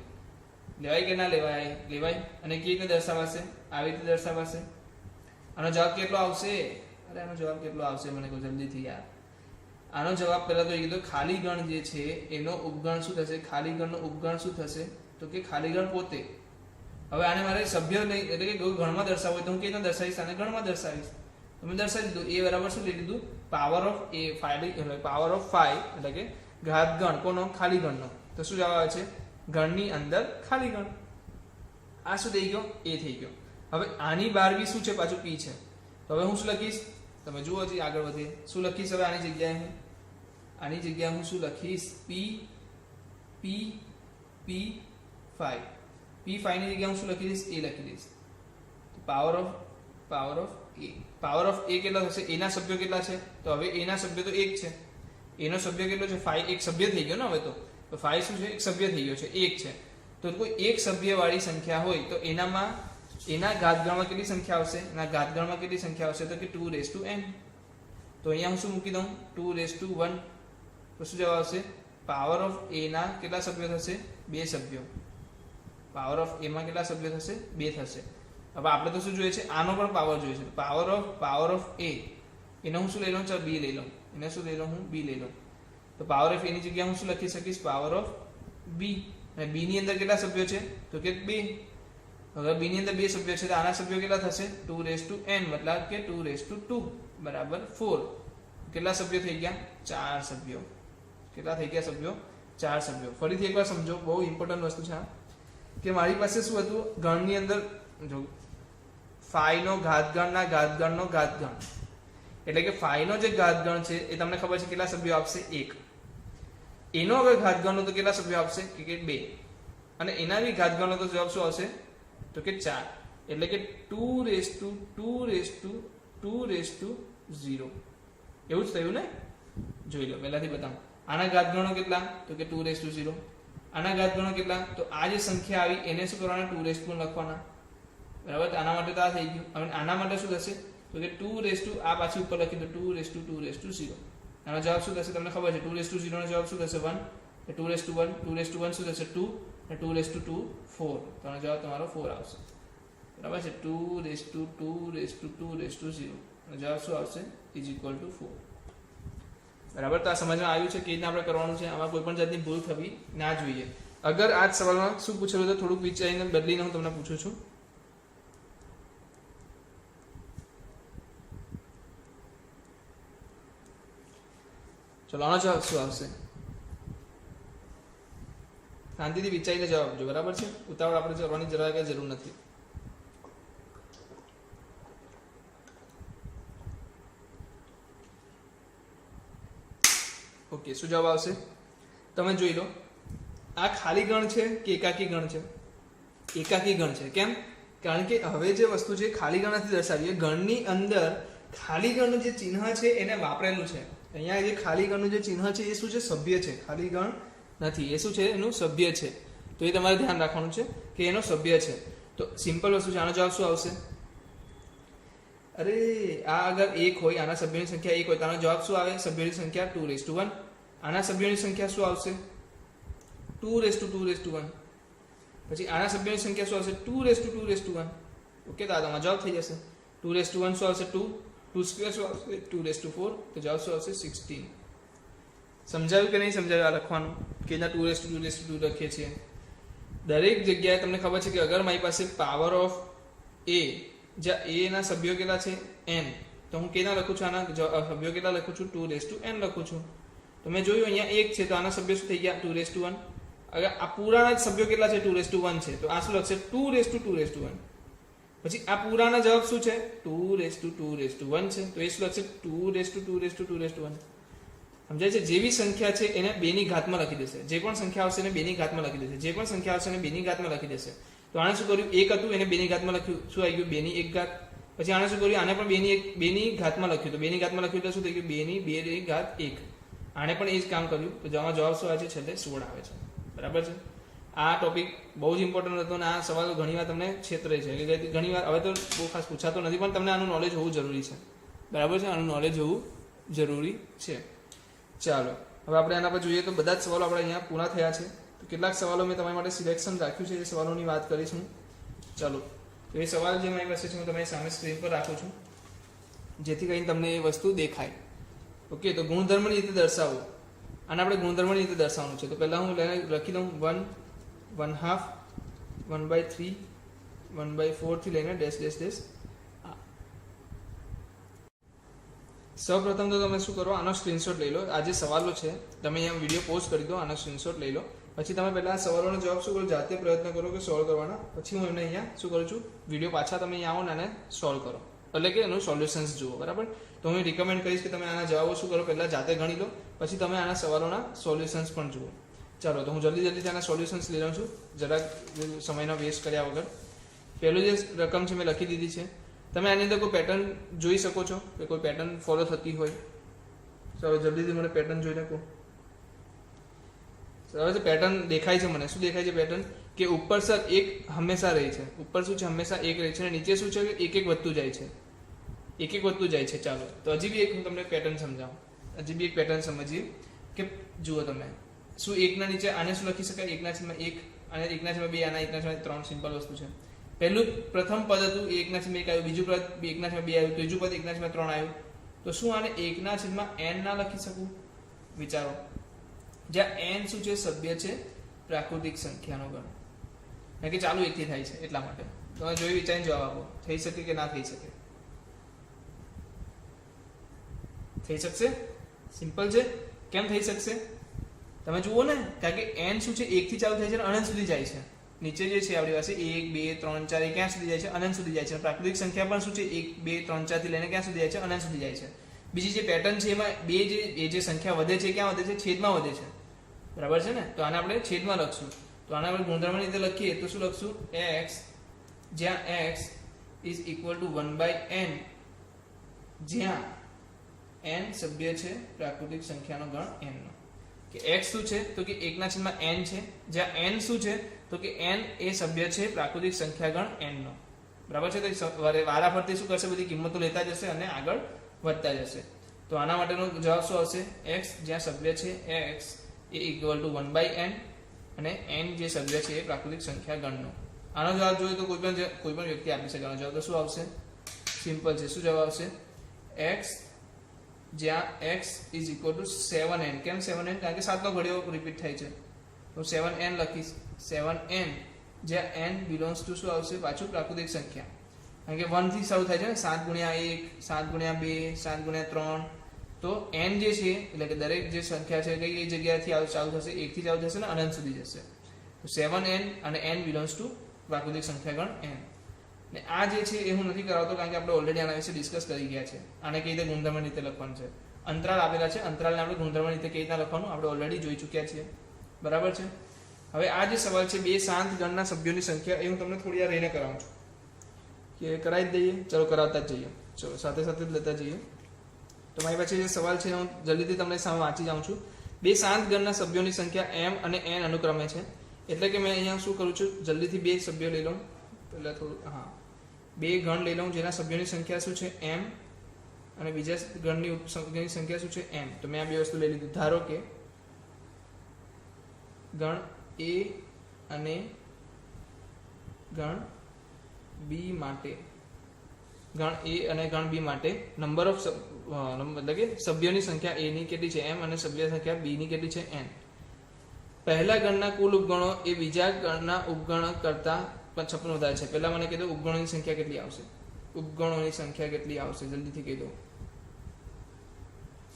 લેવાય કે ના લેવાય? લેવાય. અને કેવી રીતે દર્શાવાશે? આવી રીતે દર્શાવાશે. આનો જવાબ કેટલો આવશે? અરે આનો જવાબ કેટલો આવશે મને કહો જલ્દીથી યાર. આનો જવાબ પહેલા તો એ કીધું ખાલી ગણ જે છે એનો ઉપગણ શું થશે? ખાલી ગણનો ઉપગણ શું થશે? તો કે ખાલી ગણ પોતે. હવે આને મારે સભ્ય નહીં એટલે કે ગણમાં દર્શાવવું તો હું કેવી રીતે દર્શાવીશ? આને ગણમાં દર્શાવીશ. તમે દર્શાવી દીધું. એ બરાબર શું લઈ લીધું? Power of a. Power of 5 એટલે કે ઘાતગણ કોનો? ખાલી ગણનો. તો શું જવાબ આવે છે? ગણની અંદર ખાલી ગણ. આ શું થઈ ગયો? a થઈ ગયો. હવે આની બહાર બી શું છે? પાછું p છે. તો હવે હું શું લખીશ? તમે જુઓ હજી આગળ વધીએ. શું લખીશ હવે આની જગ્યાએ? આની જગ્યાએ હું શું લખીશ? p 5. p5 ની જગ્યાએ હું શું લખી દઈશ? a લખી દઈશ. Power of a. Power of a કેટલા થશે? a ના સભ્યો કેટલા છે? તો હવે a ના સભ્ય તો 1 છે. a નો સભ્ય કેટલો છે? 5. એક સભ્ય થઈ ગયો ને હવે તો 5 શું છે? એક સભ્ય થઈ ગયો છે. 1 છે. તો કોઈ એક સભ્ય વાળી સંખ્યા હોય તો એના ઘાતગણમાં કેટલી સંખ્યા આવશે? એના ઘાતગણમાં કેટલી સંખ્યા આવશે? તો કે 2n. તો અહીંયા હું શું મૂકી દઉં? 2(1). તો શું જવાબ આવશે? પાવર ઓફ a ના કેટલા સભ્યો થશે? 2 સભ્યો. પાવર ઓફ a માં કેટલા સભ્યો થશે? 2 થશે. હવે આપણે તો શું જોઈએ છે? આનો પણ પાવર જોઈએ છે. પાવર ઓફ a એને હું શું લઈ લઉં? ચાલ b લઈ લઉં. એને શું લઈ લઉં? હું b લઈ લઉં. તો પાવર ઓફ a ની જગ્યાએ હું શું લખી શકીશ? Power of b. અને b ની અંદર કેટલા સભ્યો છે? તો કે 2. હવે b ની અંદર 2 સભ્યો છે તો આના સભ્યો કેટલા થશે? 2n મતલબ કે 2 બરાબર 4. કેટલા સભ્યો થઈ ગયા? 4 સભ્યો. કેટલા થઈ ગયા સભ્યો? 4 સભ્યો. ફરીથી એકવાર સમજો, બહુ ઇમ્પોર્ટન્ટ વસ્તુ છે કે મારી પાસે શું હતું? ગણની અંદર જો 5 નો ઘાતગણના ઘાતગણનો ઘાતગણ એટલે કે 5 નો જે ઘાતગણ છે એ તમને ખબર છે કેટલા સભ્યો આપશે? 1. એનો હવે ઘાતગણનો તો કેટલા સભ્યો આપશે? કે 2. અને એના બી ઘાતગણનો તો જવાબ શું આવશે? તો કે 4. એટલે કે 2 એવું જ થયું ને? જોઈ લો, પહેલાથી બતાવું. આના ઘાતગણો કેટલા? તો કે 2 આના ઘાતગણો કેટલા? તો આ જે સંખ્યા આવી એને શું કરવાના? 2 લખવાના. બરાબર? આના માટે તો આ થઈ ગયું. હવે આના માટે શું થશે? તો કે 2 આ પાછી ઉપર લખી દો 2 આનો જવાબ શું થશે? તમને ખબર છે 2 નો જવાબ શું થશે? 1. 2 શું થશે? 2. અને 2 4. તો આનો જવાબ તમારો 4 આવશે. બરાબર છે? 2 આનો જવાબ શું આવશે? = 4. બરાબર? તો આ સમજમાં આવ્યું છે કે રીતના આપણે કરવાનું છે. આમાં કોઈ પણ જાતની ભૂલ થવી ના જોઈએ. અગર આ સવાલમાં શું પૂછેલું તો થોડુંક વિચારીને બદલીને હું તમને પૂછું છું. ચલો આનો જવાબ શું આવશે? શાંતિથી વિચારીને જવાબ આપજો. બરાબર છે? ઉતાવળ આપણે કરવાની જરૂર નથી. ઓકે, શું જવાબ આવશે? તમે જોઈ લો. આ ખાલી ગણ છે કે એકાકી ગણ છે? એકાકી ગણ છે. કેમ? કારણ કે હવે જે વસ્તુ છે ખાલી ગણ નથી દર્શાવી, ગણની અંદર ખાલી ગણનું જે ચિહ્ન છે એને વાપરેલું છે. અહીંયા જે ખાલી ગણનું જે ચિહ્ન છે એ શું છે? સભ્ય છે. ખાલી ગણ નથી, એ શું છે? એનું સભ્ય છે. તો એ તમારે ધ્યાન રાખવાનું છે કે એનો સભ્ય છે. તો સિમ્પલ વસ્તુ છે. આનો જવાબ શું આવશે? અરે આ અગર 1 હોય, આના સભ્યોની સંખ્યા 1 હોય તો આનો જવાબ શું આવે? સભ્યોની સંખ્યા 2:1. આના સભ્યોની સંખ્યા શું આવશે? 2:2:1. પછી આના સભ્યોની સંખ્યા શું આવશે? 2:2:1. ઓકે, તો આમાં જવાબ થઈ જશે. 2:1 શું આવશે? 2. 2 સ્ક્વેર શું આવશે? 2:4. તો જવાબ શું આવશે? 16. સમજાવ્યું કે નહીં સમજાવ્યું આ લખવાનું? કે એના 2:2:2 લખીએ છીએ. દરેક જગ્યાએ તમને ખબર છે કે અગર મારી પાસે પાવર ઓફ a, જ્યાં a ના સભ્યો કેટલા છે? n, તો હું કેના લખું છું? આના સભ્યો કેટલા લખું છું? 2:n લખું છું. તો મેં જોયું અહીંયા 1 છે તો આના સભ્યો શું થઈ ગયા? 2:1. અગર આ પૂરાના સભ્યો કેટલા છે? 2:1 છે તો આ શું લખશે? 2:2:1. પછી આ પૂરાના જવાબ શું છે? 2:2:1 છે તો એ શું લખશે? 2:2:2:1. સમજાય છે? જેવી સંખ્યા છે એને 2 ની ઘાતમાં લખી દેશે. જે પણ સંખ્યા આવશે એને 2 ની ઘાતમાં લખી દેશે. જે પણ સંખ્યા આવશે એને 2 ની ઘાતમાં લખી દેશે. તો આને શું કર્યું? 1 હતું એને 2 ની ઘાતમાં લખ્યું. શું આવી ગયું? 2 ની 1 ઘાત. પછી આને શું કર્યું? આને પણ 2 ની ઘાતમાં લખ્યું. તો 2 ની ઘાતમાં લખ્યું એટલે શું થઈ ગયું? 2 ની 2 ઘાત 1. આને પણ એ જ કામ કર્યું. તો જવાબ શું આવે છે? છેલ્લે 16 આવે છે. બરાબર છે? આ ટોપિક બહુ જ ઇમ્પોર્ટન્ટ હતો અને આ સવાલ ઘણીવાર તમને છેતરે છે. એટલે ઘણીવાર હવે તો બહુ ખાસ પૂછાતો નથી, પણ તમને આનું નોલેજ હોવું જરૂરી છે. બરાબર છે? આનું નોલેજ હોવું જરૂરી છે. ચાલો હવે આપણે આના પર જોઈએ તો બધા જ સવાલો આપણે અહીંયા પૂરા થયા છે. તો કેટલાક સવાલો મેં તમારી માટે સિલેક્શન રાખ્યું છે, એ સવાલોની વાત કરીશું. ચાલો, તો એ સવાલ જે મારી પાસે છે હું તમારી સામે સ્ક્રીન પર રાખું છું, જેથી કરીને તમને એ વસ્તુ દેખાય. ઓકે, તો ગુણધર્મની રીતે દર્શાવો. આને આપણે ગુણધર્મની રીતે દર્શાવવાનું છે. તો પહેલા હું લખી દઉં 1, 1/2, 1/3, 1/4 થી લઈને ડેશ ડેશ ડેશ. સૌપ્રથમ તો તમે શું કરો? આનો સ્ક્રીનશોટ લઈ લો. આ જે સવાલો છે તમે અહીંયા વિડીયો પોઝ કરી દો, આનો સ્ક્રીનશોટ લઈ લો. પછી તમે પહેલા આ સવાલોનો જવાબ શું કરો? જાતે પ્રયત્ન કરો કે સોલ્વ કરવાના. પછી હું એમને અહીંયા શું કરું છું? વિડીયો પાછા તમે અહીંયા આવો ને આને સોલ્વ કરો, એટલે કે એનું સોલ્યુશન્સ જુઓ. બરાબર? તો હું રિકમેન્ડ કરીશ કે તમે આના જવાબો શું કરો? પહેલા જાતે ગણી લો, પછી તમે આના સવાલોના સોલ્યુશન્સ પણ જુઓ. ચાલો, તો હું જલ્દી આના સોલ્યુશન્સ લઈ લઉં છું, જરાક સમયનો વેસ્ટ કર્યા વગર. પહેલું જે રકમ છે મેં લખી દીધી છે. તમે આની અંદર કોઈ પેટર્ન જોઈ શકો છો કે કોઈ પેટર્ન ફોલો થતી હોય? ચાલો જલ્દીથી મને પેટર્ન જોઈ નાખો. સરસ, પેટર્ન દેખાય છે મને. શું દેખાય છે પેટર્ન? કે ઉપર સર 1 હંમેશા રહી છે. ઉપર શું છે? હંમેશા 1 રહી છે. અને નીચે શું છે? કે 1 વધતું જાય છે. 1 વધતું જાય છે. ચાલો, તો હજી બી એક હું તમને પેટર્ન સમજાવું. હજી બી એક પેટર્ન સમજીએ કે જુઓ તમે શું 1 ના નીચે આને શું લખી શકાય? 1/1, અને 1/2, આના 1/3. સિમ્પલ વસ્તુ છે. પહેલું પ્રથમ પદ હતું એ 1/1 આવ્યું, બીજું પદ 1/2 આવ્યું, ત્રીજું પદ 1/3 આવ્યું. તો શું આને 1/n ના લખી શકું? વિચારો. જ્યાં n શું છે? સભ્ય છે, પ્રાકૃતિક સંખ્યાનો ગણ. કારણ કે ચાલુ 1 થી થાય છે એટલા માટે. તમે જોઈ વિચારીને જવાબ આપો. થઈ શકે કે ના થઈ શકે? થઈ શકશે? સિમ્પલ છે. કેમ થઈ શકશે? તમે જુઓ ને, કારણ કે n શું છે? 1 થી ચાલુ થાય છે અને અનંત સુધી જાય છે. નીચે જે છે આપણી પાસે 1, 2, 3, 4 એ ક્યાં સુધી જાય છે? અનંત સુધી જાય છે. પ્રાકૃતિક સંખ્યા પણ શું છે? 1, 2, 3, 4 થી લઈને ક્યાં સુધી જાય છે? અનંત સુધી જાય છે. બીજી જે પેટર્ન છે એમાં જે સંખ્યા વધે છે ક્યાં વધે છે? છેદમાં વધે છે. બરાબર છે ને? તો આને આપણે છેદમાં લખશું. તો આને આપણે ગુણધર્મની રીતે લખીએ તો શું લખશું? x, જ્યાં x is equal to 1/n, જ્યાં n સભ્ય છે પ્રાકૃતિક સંખ્યાનો ગણ n નો. કે x શું છે? તો કે 1/n છે. જ્યાં n શું છે? તો કે n એ સભ્ય છે પ્રાકૃતિક સંખ્યા ગણ n નો. બરાબર છે? તો વારા ફરતી શું કરશે? બધી કિંમતો લેતા જશે અને આગળ વધતા જશે. તો આના માટેનો જવાબ શું આવશે? x જ્યાં સભ્ય છે x A equal to 1/n અને n જે સભ્ય છે એ પ્રાકૃતિક સંખ્યા ગણનો. આનો જવાબ જોઈએ તો કોઈ પણ વ્યક્તિ આપી શકે. આનો જવાબ તો શું આવશે? સિમ્પલ છે. શું જવાબ આવશે? x જ્યાં x is equal to 7n. કેમ 7n? કારણ કે 7નો ઘડિયો રિપીટ થાય છે. તો 7n લખીશ. 7n જ્યાં n બિલોંગ્સ ટુ શું આવશે? પાછું પ્રાકૃતિક સંખ્યા. કારણ કે 1 થી શરૂ થાય છે ને, 7x1, 7x2, 7x3. તો n જે છે એટલે કે દરેક જે સંખ્યા છે કઈ જગ્યાએથી ચાલુ થશે? 1 થી ચાલુ થશે ને અનંત સુધી જશે. તો 7n અને n બિલોંગ્સ ટુ પ્રાકૃતિક સંખ્યા ગણ n. ને આ જે છે એ હું નથી કરાવતો કારણ કે આપણે ઓલરેડી આના વિશે ડિસ્કસ કરી ગયા છે. આને કઈ રીતે ગુણધર્મ રીતે લખવાનું છે. અંતરાલ આપેલા છે, અંતરાલને આપણે ગુણધર્મ રીતે કઈ રીતના લખવાનું આપણે ઓલરેડી જોઈ ચૂક્યા છીએ. બરાબર છે? હવે આ જે સવાલ છે બે શાંત ગણના સભ્યોની સંખ્યા એ હું તમને થોડી વાર રહીને કરાવું છું કે કરાવી જ દઈએ. ચલો કરાવતા જ જઈએ. ચલો સાથે સાથે જ લેતા જઈએ. તો મારી પાસે જે સવાલ છે હું જલ્દીથી તમને સામે વાંચી જાઉં છું. બે શાંત ગણના સભ્યોની સંખ્યા m અને n અનુક્રમે છે. એટલે કે મેં અહીંયા શું કરું છું, જલ્દીથી બે સભ્યો લઈ લઉં. પહેલા થોડું બે ગણ લઈ લઉં જેના સભ્યોની સંખ્યા શું છે m અને બીજા ગણની સભ્યોની સંખ્યા શું છે n. તો મેં આ બે વસ્તુ લઈ લીધી. ધારો કે ગણ a અને ગણ b માટે ગણ a અને ગણ b માટે નંબર ઓફ એટલે કે સભ્યોની સંખ્યા a ની કેટલી છે m અને સભ્ય સંખ્યા b ની કેટલી છે n. પહેલા ગણના કુલ ઉપગણો એ બીજા ગણના ઉપગણ કરતા 56 વધારે છે. પહેલા મને કહી દો ઉપગણોની સંખ્યા કેટલી આવશે. ઉપગણોની સંખ્યા કેટલી આવશે જલ્દીથી કહી દો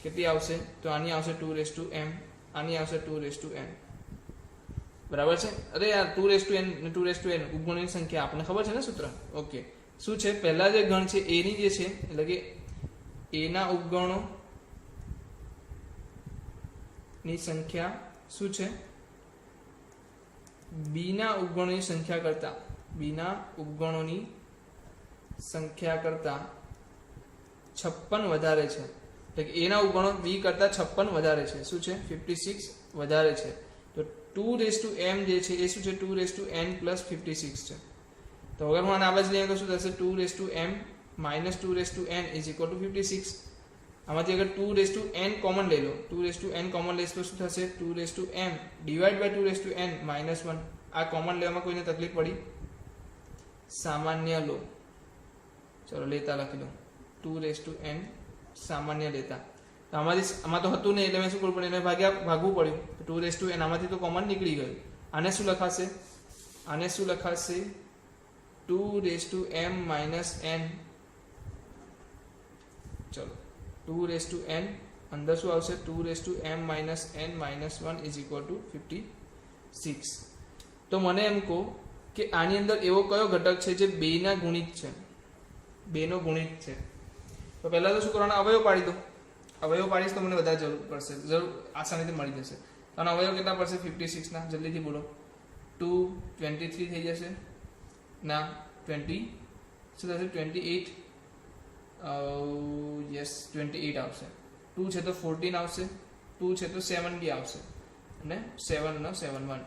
કેટલી આવશે. તો આની આવશે 2m, આની આવશે 2n. બરાબર છે. અરે યાર 2n ને 2n ઉપગણોની સંખ્યા આપણને ખબર છે ને સૂત્ર. ઓકે શું છે, પહેલા જે ગણ છે a ની જે છે એટલે કે a ના ઉપગણો ની સંખ્યા શું છે b ના ઉપગણોની સંખ્યા કરતા ઉપગણોની સંખ્યા કરતા 56 વધારે છે. એટલે કે a ના ઉપગણો b કરતા 56 વધારે છે. શું છે 56 વધારે છે. તો 2m જે છે એ શું છે 2n + 56 છે. તો અગર હું આને આ બાજુ લઈએ તો શું થશે 2m - 2n = 56. આમાંથી અગર 2n કોમન લઈ લો, 2n કોમન લઈશ તો શું થશે 2m / 2n - 1. આ કોમન લેવામાં કોઈને તકલીફ પડી? સામાન્ય લો. ચલો લેતા લખી દો 2n સામાન્ય લેતા. તો આમાં તો હતું નહીં એટલે મેં શું કરવું પડે, એને ભાગવું પડ્યું. 2n આમાંથી તો કોમન નીકળી ગયું. આને શું લખાશે 2m - n. ચલો 2n અંદર શું આવશે 2m - n - 1 = 56. તો મને એમ કહો કે આની અંદર એવો કયો ઘટક છે જે 2 ના ગુણિત છે, 2 નો ગુણિત છે. તો પહેલા તો શું કરવાનું, અવયવ પાડી દો. અવયવ પાડીશ તો મને વધારે જરૂર પડશે, જરૂર આસાનીથી મળી જશે. અને અવયવ કેટલા પડશે 56 ના? જલ્દીથી બોલો. 2 23 થઈ જશે ના 20 શું થશે 28. યસ 28 આવશે. 2 છે તો 14 આવશે, 2 છે તો 7 બી આવશે અને 7 નો 7 1.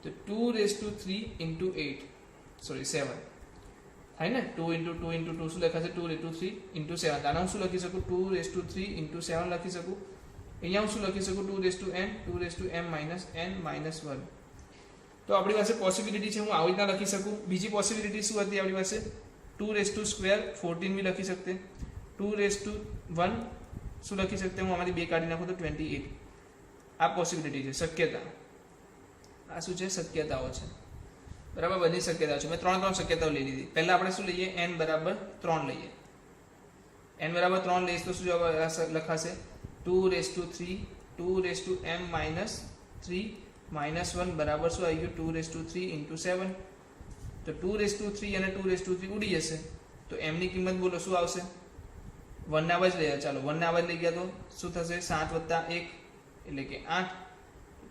તો 2 × 8 સોરી 7 થાય ને. 2 × 2 × 2 શું લખાશે 2 × 3 × 7. આને હું શું લખી શકું 2 × 3 × 7 લખી શકું. અહીંયા હું શું લખી શકું 2m - n - 1. તો આપણી પાસે પોસિબિલિટી છે હું આવી રીતના લખી શકું. બીજી પોસિબિલિટી શું હતી આપણી પાસે 2² 14 બી લખી શકતે. 2 × 1 શું લખી શકતે, હું આમાંથી 2 કાઢી નાખું તો 28. આ પોસિબિલિટી છે, શક્યતા. આ શું છે શક્યતાઓ છે. બરાબર, બધી શક્યતાઓ છે. મેં 3 શક્યતાઓ લઈ લીધી. પહેલા આપણે શું લઈએ n = 3 લઈએ. n = 3 લઈશ તો શું જવાબ લખાશે 2m - 3 - 1 બરાબર શું આવી ગયું 2 × 3 × 7. તો 2 × 3 અને 2 × 3 ઉડી જશે. તો m ની કિંમત બોલો શું આવશે. 1 ના બાજુ લઈએ. ચાલો 1 ના બાજુ લઈ ગયા તો શું થશે 7 + 1 એટલે કે 8.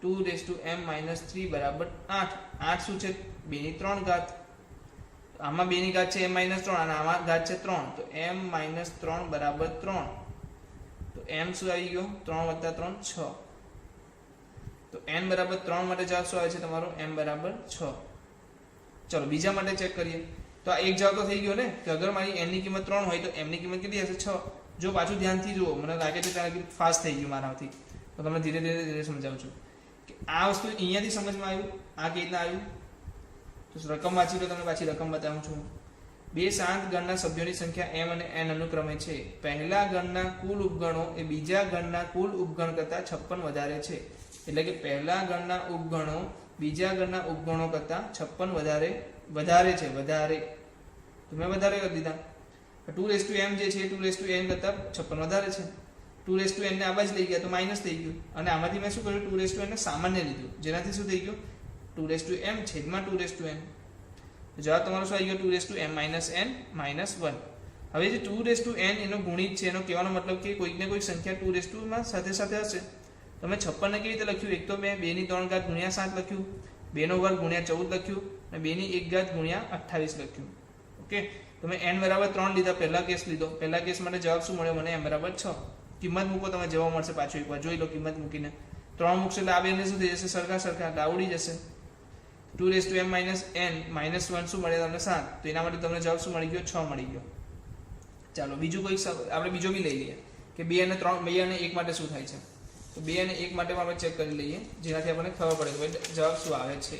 2m - 3 = 8. 8 શું છે 2 ની 3 ઘાત. આમાં 2 ની ઘાત છે m - 3 અને આમાં ઘાત છે 3. તો m - 3 = 3. તો m શું આવી ગયો 3 + 3 6. તો n = 3 માટે જવાબ શું આવે છે તમારો m = 6. ચલો બીજા માટે ચેક કરીએ. તો આ એક જવાબ તો થઈ ગયો ને કે અગર મારી n ની કિંમત 3 હોય તો m ની કિંમત કેટલી હશે 6. જો પાછું ધ્યાનથી જુઓ, મને લાગે છે કે ફાસ્ટ થઈ ગયું મારાથી, તો તમને ધીરે ધીરે સમજાવું છું કે આ વસ્તુ અહીંયાથી સમજમાં આવ્યું, આ કેવી રીતના આવ્યું. તો રકમ વાંચી લો, તમને પાછી રકમ બતાવું છું. બે શાંત ગણના સભ્યોની સંખ્યા m અને n અનુક્રમે છે. પહેલા ગણના કુલ ઉપગણો એ બીજા ગણના કુલ ઉપગણ કરતા 56 વધારે છે. એટલે કે પહેલા ગણના ઉપગણો બીજા ગણના ઉપગણો કરતા 56 વધારે છે. તો મેં વધારે કરી દીધા. 2m જે છે 2n કરતા 56 વધારે છે. 2n ને આ બાજુ લઈ ગયા તો માઇનસ થઈ ગયું. અને આમાંથી મેં શું કર્યું 2n ને સામાન્ય લીધું, જેનાથી શું થઈ ગયું 2m છેદમાં 2n. તો જવાબ તમારો શું આવી ગયો 2m - n - 1. હવે જે 2n એનો ગુણિત છે, એનો કહેવાનો મતલબ કે કોઈક ને કોઈક સંખ્યા 2 માં સાથે સાથે હશે. તમે 56 ને કેવી રીતે લખ્યું, એક તો મેં 2 ની 3 ઘાત × 7 લખ્યું, 2 નો વર્ગ ગુણ્યા 14 લખ્યું અને 2 ની 1 ઘાત ગુણ્યા 28 લખ્યું. ઓકે, તમે n બરાબર 3 લીધા, પહેલા કેસ લીધો. પહેલા કેસ માટે જવાબ શું મળ્યો મને? m બરાબર 6. કિંમત મૂકો, તમે જવાબ મળશે. પાછું એકવાર જોઈ લો, કિંમત મૂકીને 3 મૂકશો એટલે આ બેને શું થઈ જશે? સરખા એટલે આવડી જશે. 2m - n -1 શું મળે તમને? 7. તો એના માટે તમને જવાબ શું મળી ગયો? 6 મળી ગયો. ચાલો બીજું કોઈ આપણે બીજો બી લઈ લઈએ કે 2 અને 3, 2 અને 1 માટે શું થાય છે. તો 2 અને 1 માટે આપણે ચેક કરી લઈએ, જેનાથી આપણને ખબર પડે કે જવાબ શું આવે છે.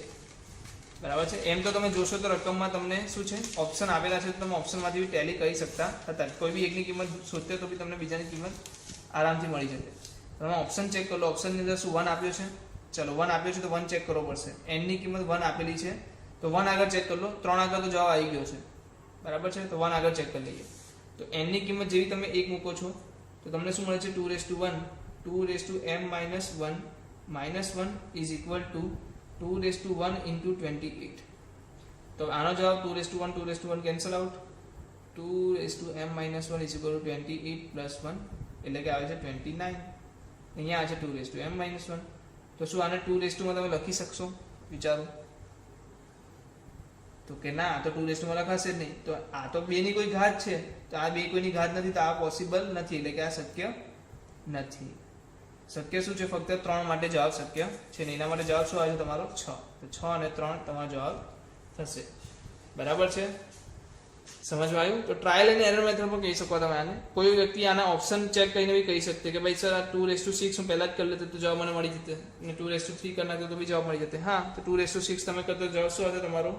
બરાબર છે. એમ તો તમે જોશો તો રકમમાં તમને શું છે, ઓપ્શન આપેલા છે, તો તમે ઓપ્શનમાંથી બી ટેલી કરી શકતા હતા. કોઈ બી એકની કિંમત શોધતે તો બી તમને બીજાની કિંમત આરામથી મળી જશે. તમે ઓપ્શન ચેક કરો. ઓપ્શનની અંદર શું 1 આપ્યો છે? ચલો 1 આપ્યો છે તો 1 ચેક કરવો પડશે. n ની કિંમત 1 આપેલી છે તો 1 આગળ ચેક કરી લો. 3 આગળ તો જવાબ આવી ગયો છે. બરાબર છે. તો 1 આગળ ચેક કરી લઈએ. તો n ની કિંમત જેવી તમે 1 મૂકો છો તો તમને શું મળે છે? 2m - 1 is equal to 2 into 28. તો આનો જવાબ 2 cancel out. 2m - 1 is equal to 28 plus 1 એટલે કે આવે છે 29. અહીંયા આવે છે 2m - 1. તો શું આને 2 માં તમે લખી શકશો? વિચારો. તો કે ના, આ તો 2 માં લખાશે જ નહીં. તો આ તો 2 ની કોઈ ઘાત છે, તો આ 2 કોઈની ઘાત નથી, તો આ પોસિબલ નથી, એટલે કે આ શક્ય નથી. શક્ય શું છે? ફક્ત 3 માટે જવાબ શક્ય છે ને. એના માટે જવાબ શું આવે છે તમારો? 6. તો 6 અને 3 તમારો જવાબ થશે. બરાબર છે? સમજમાં આવ્યું? તો ટ્રાયલ અને એરર મેથડ પણ કહી શકો તમે આને. કોઈ વ્યક્તિ આના ઓપ્શન ચેક કરીને બી કહી શકते કે ભાઈ સર આ 2/6 હું પહેલા જ કરી લેતો તો જવાબ મને મળી જતે, અને 2/3 કરી નાખતો તો બી જવાબ મળી જતે. હા, તો 2/6 તમે કરતો જવાબ શું આવતો તમારો?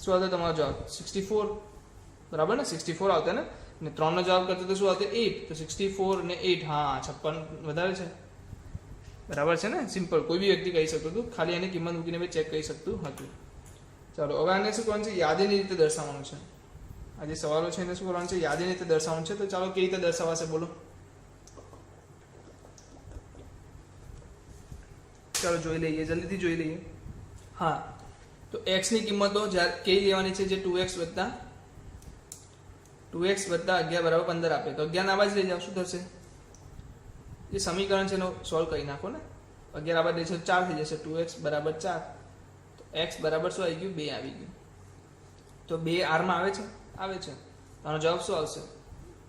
શું આવતો તમારો જવાબ? 64. બરાબર ને? 64 આવતો ને. અને 3 નો જવાબ કરતો તો શું આવતો? 8. તો 64 અને 8, હા 56 વધારે છે. બરાબર છે ને? સિમ્પલ. કોઈ બી વ્યક્તિ કહી શકતું હતું, ખાલી એની કિંમત મૂકીને બી ચેક કરી શકતું હતું. ચાલો હવે આને શું કરવાનું છે? યાદીની રીતે દર્શાવવાનું છે. આ જે સવાલો છે એને શું કરવાનું છે? યાદીની રીતે દર્શાવવાનું છે. તો ચાલો કેવી રીતે દર્શાવાશે બોલો? ચાલો જોઈ લઈએ, જલ્દીથી જોઈ લઈએ. હા, તો x ની કિંમતો કેવી લેવાની છે? જે 2x વત્તા 11 બરાબર 15 આપે તો 11 આવા જ લઈ જાવ. શું થશે? જે સમીકરણ છે એનો સોલ્વ કરી નાખો ને. 11 આવા દે છે 4 થઈ જશે. 2x બરાબર 4. તો x બરાબર શું આવી ગયું? 2 આવી ગયું. તો 2 r માં આવે છે? આવે છે. તો આનો જવાબ શું આવશે?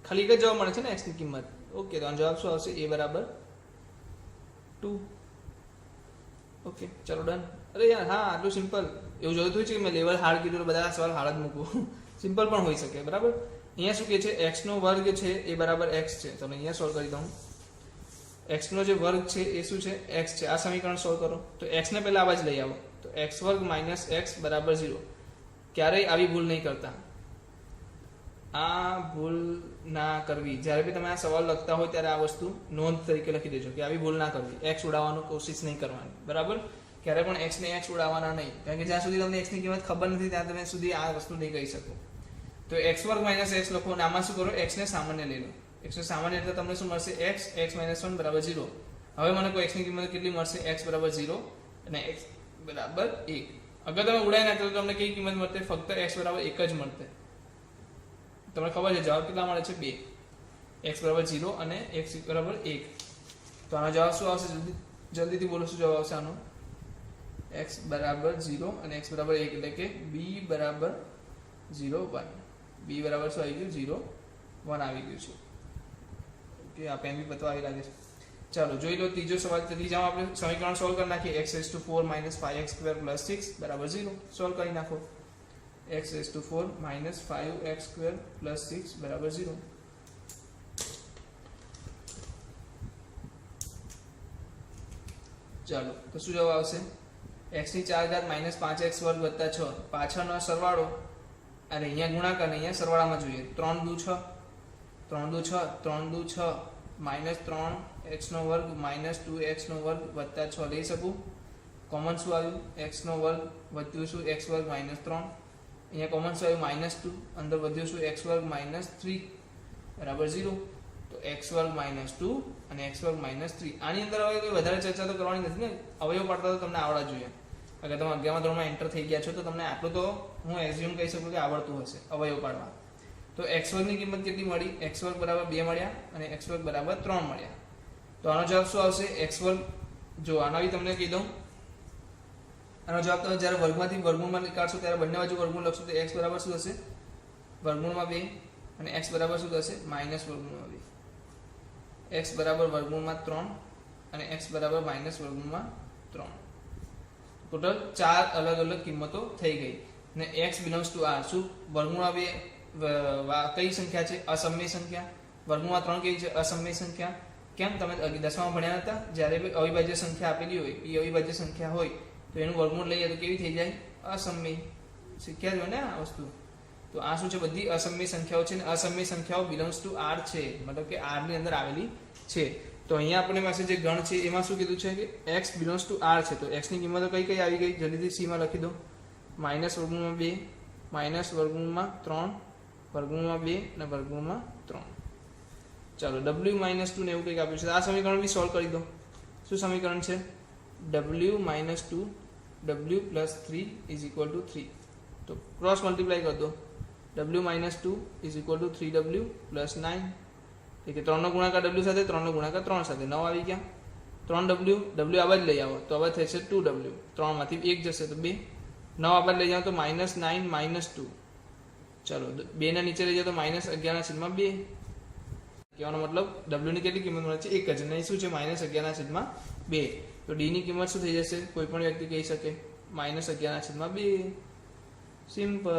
ખાલી એક જ જવાબ મળે છે ને x ની કિંમત. ઓકે, તો આનો જવાબ શું આવશે? a બરાબર 2. ઓકે, ચલો ડન. અરે યાર, હા આટલું સિમ્પલ. એવું જોયું છે કે મેં લેવલ હાર્ડ કીધું, બધા સવાલ હાર્ડ જ મૂકવું. સિમ્પલ પણ હોઈ શકે. બરાબર. અહીંયા શું કહે છે? x નો વર્ગ છે એ બરાબર x છે. તો અહીંયા સોલ્વ કરી દઉં. x નો જે વર્ગ છે એ શું છે? x છે. આ સમીકરણ સોલ્વ કરો. તો x ને પહેલા આવા જ લઈ આવો. તો x² - x બરાબર 0. ક્યારેય આવી ભૂલ નહીં કરતા. આ ભૂલ ના કરવી. જ્યારે બી તમે આ સવાલ લખતા હોય ત્યારે આ વસ્તુ નોંધ તરીકે લખી દેજો કે આવી ભૂલ ના કરવી. x ઉડાવવાનો કોશિશ નહીં કરવાની. બરાબર. ક્યારે પણ x ને x ઉડાવવાના નહીં, કારણ કે જ્યાં સુધી તમને x ની કિંમત ખબર નથી ત્યાં તમે સુધી આ વસ્તુ નહીં કહી શકો. તો x² - x લખો અને આમાં શું કરો? x ને સામાન્ય લઈ લો. x ને સામાન્ય એટલે તમને શું મળશે? x - 1 બરાબર 0. હવે મને કોઈ x ની કિંમત કેટલી મળશે? x બરાબર 0 અને x બરાબર 1. અગર તમે ઉડાઈ નાખો તો તમને કઈ કિંમત મળશે? ફક્ત x બરાબર 1 જ મળશે. તમને ખબર છે જવાબ કેટલા મળે છે? 2. x બરાબર 0 અને x બરાબર 1. તો આનો જવાબ શું આવશે? જલ્દીથી બોલો, શું જવાબ આવશે આનો? x બરાબર 0 અને x બરાબર 1 એટલે કે b બરાબર 0 1. b બરાબર શું આવી ગયું? 0 1 આવી ગયું છે. ઓકે, આ પેન બી પતવા આવી લાગે છે. ચાલો જોઈ લો ત્રીજો સવાલ. ત્રીજામાં આપણે સમીકરણ સોલ્વ કરી નાખીએ. x⁴ - 5x² + 6 બરાબર 0. સોલ્વ કરી નાખો. x⁴ - 5x² + 6 બરાબર 0. ચાલો તો શું જવાબ આવશે? x ની 4 ઘાત - 5x² + 6. પાછળનો સરવાળો અને અહીંયા ગુણાકાર અને અહીંયા સરવાળામાં જોઈએ. 3 દુ 6 3 દુ 6 3 દુ 6 -3x² - 2x² + 6 લઈ શકું. કોમન શું આવ્યું? x² વધ્યું શું? x² - 3. અહીંયા કોમન શું આવ્યું? -2. અંદર વધ્યું શું? x² - 3 બરાબર 0. તો x² - 2 અને x² - 3. આની અંદર હવે કોઈ વધારે ચર્ચા તો કરવાની નથી ને. અવયવ પાડતા તો તમને આવડવા જોઈએ. અગર તમે 11મા ધોરણમાં એન્ટર થઈ ગયા છો તો તમને આટલું તો હું એઝ્યુમ કહી શકું કે આવડતું હશે અવયવ પાડવા. તો x² ની કિંમત કેટલી મળી? x² બરાબર 2 મળ્યા અને x² બરાબર 3 મળ્યા. તો આનો જવાબ શું આવશે? x² જો આના બી તમને કહી દઉં આનો જવાબ તમે જ્યારે વર્ગમાંથી વર્ગમૂળમાં નીકાળશો ત્યારે બંને બાજુ વર્ગમૂળ લખશો તો x બરાબર શું થશે વર્ગમૂળમાં 2 અને x બરાબર શું થશે માઇનસ વર્ગમૂળમાં 2 x બરાબર વર્ગમૂળમાં 3 અને x બરાબર માઇનસ વર્ગમૂળમાં 3 ટોટલ 4 અલગ અલગ કિંમતો થઈ ગઈ અને x બિલોંગ્સ ટુ r શું વર્ગમૂળમાં 2 કઈ સંખ્યા છે અસમય સંખ્યા વર્ગમૂળમાં 3 કેવી છે અસમય સંખ્યા કેમ તમે 10માં ભણ્યા હતા જ્યારે અવિભાજ્ય સંખ્યા આપેલી હોય એ અવિભાજ્ય સંખ્યા હોય તો એનું વર્ગમૂળ લઈએ તો કેવી થઈ જાય અસમય શીખ્યા છો ને આ વસ્તુ તો આ શું છે બધી અસમય સંખ્યાઓ છે ને અસમય સંખ્યાઓ બિલોંગ્સ ટુ r છે મતલબ કે r ની અંદર આવેલી છે તો અહીંયા આપણી પાસે જે ગણ છે એમાં શું કીધું છે કે x બિલોંગ્સ ટુ r છે તો x ની કિંમતો કઈ કઈ આવી ગઈ જલ્દીથી c માં લખી દો માઇનસ વર્ગમૂળમાં 2 માઇનસ વર્ગમૂળમાં 3 વર્ગમૂળમાં 2 અને વર્ગમૂળમાં 3 ચાલો w માઇનસ 2 ને એવું કંઈક આપ્યું છે આ સમીકરણ બી સોલ્વ કરી દો શું સમીકરણ છે w minus 2 w plus 3 is equal to 3 તો ક્રોસ મલ્ટીપ્લાય કરી દો w minus 2 is equal to 3w plus 9 એટલે કે 3 નો ગુણાકાર w સાથે 3 નો ગુણાકાર 3 સાથે 9 આવી ગયા 3w w આ બાજુ લઈ આવો તો હવે થશે 2w 3 માંથી 1 જશે તો 2 9 આ બાજુ લઈ જાઓ તો માઇનસ 9 માઇનસ 2 ચાલો 2 ના નીચે લઈ જાઓ તો માઇનસ 11/2 કહેવાનો મતલબ w ની કેટલી કિંમત મળે છે 1 જ નહીં શું છે માઇનસ 11/2 તો d ની કિંમત શું થઈ જશે કોઈ પણ વ્યક્તિ કહી શકે માઇનસ 11/2 સિમ્પલ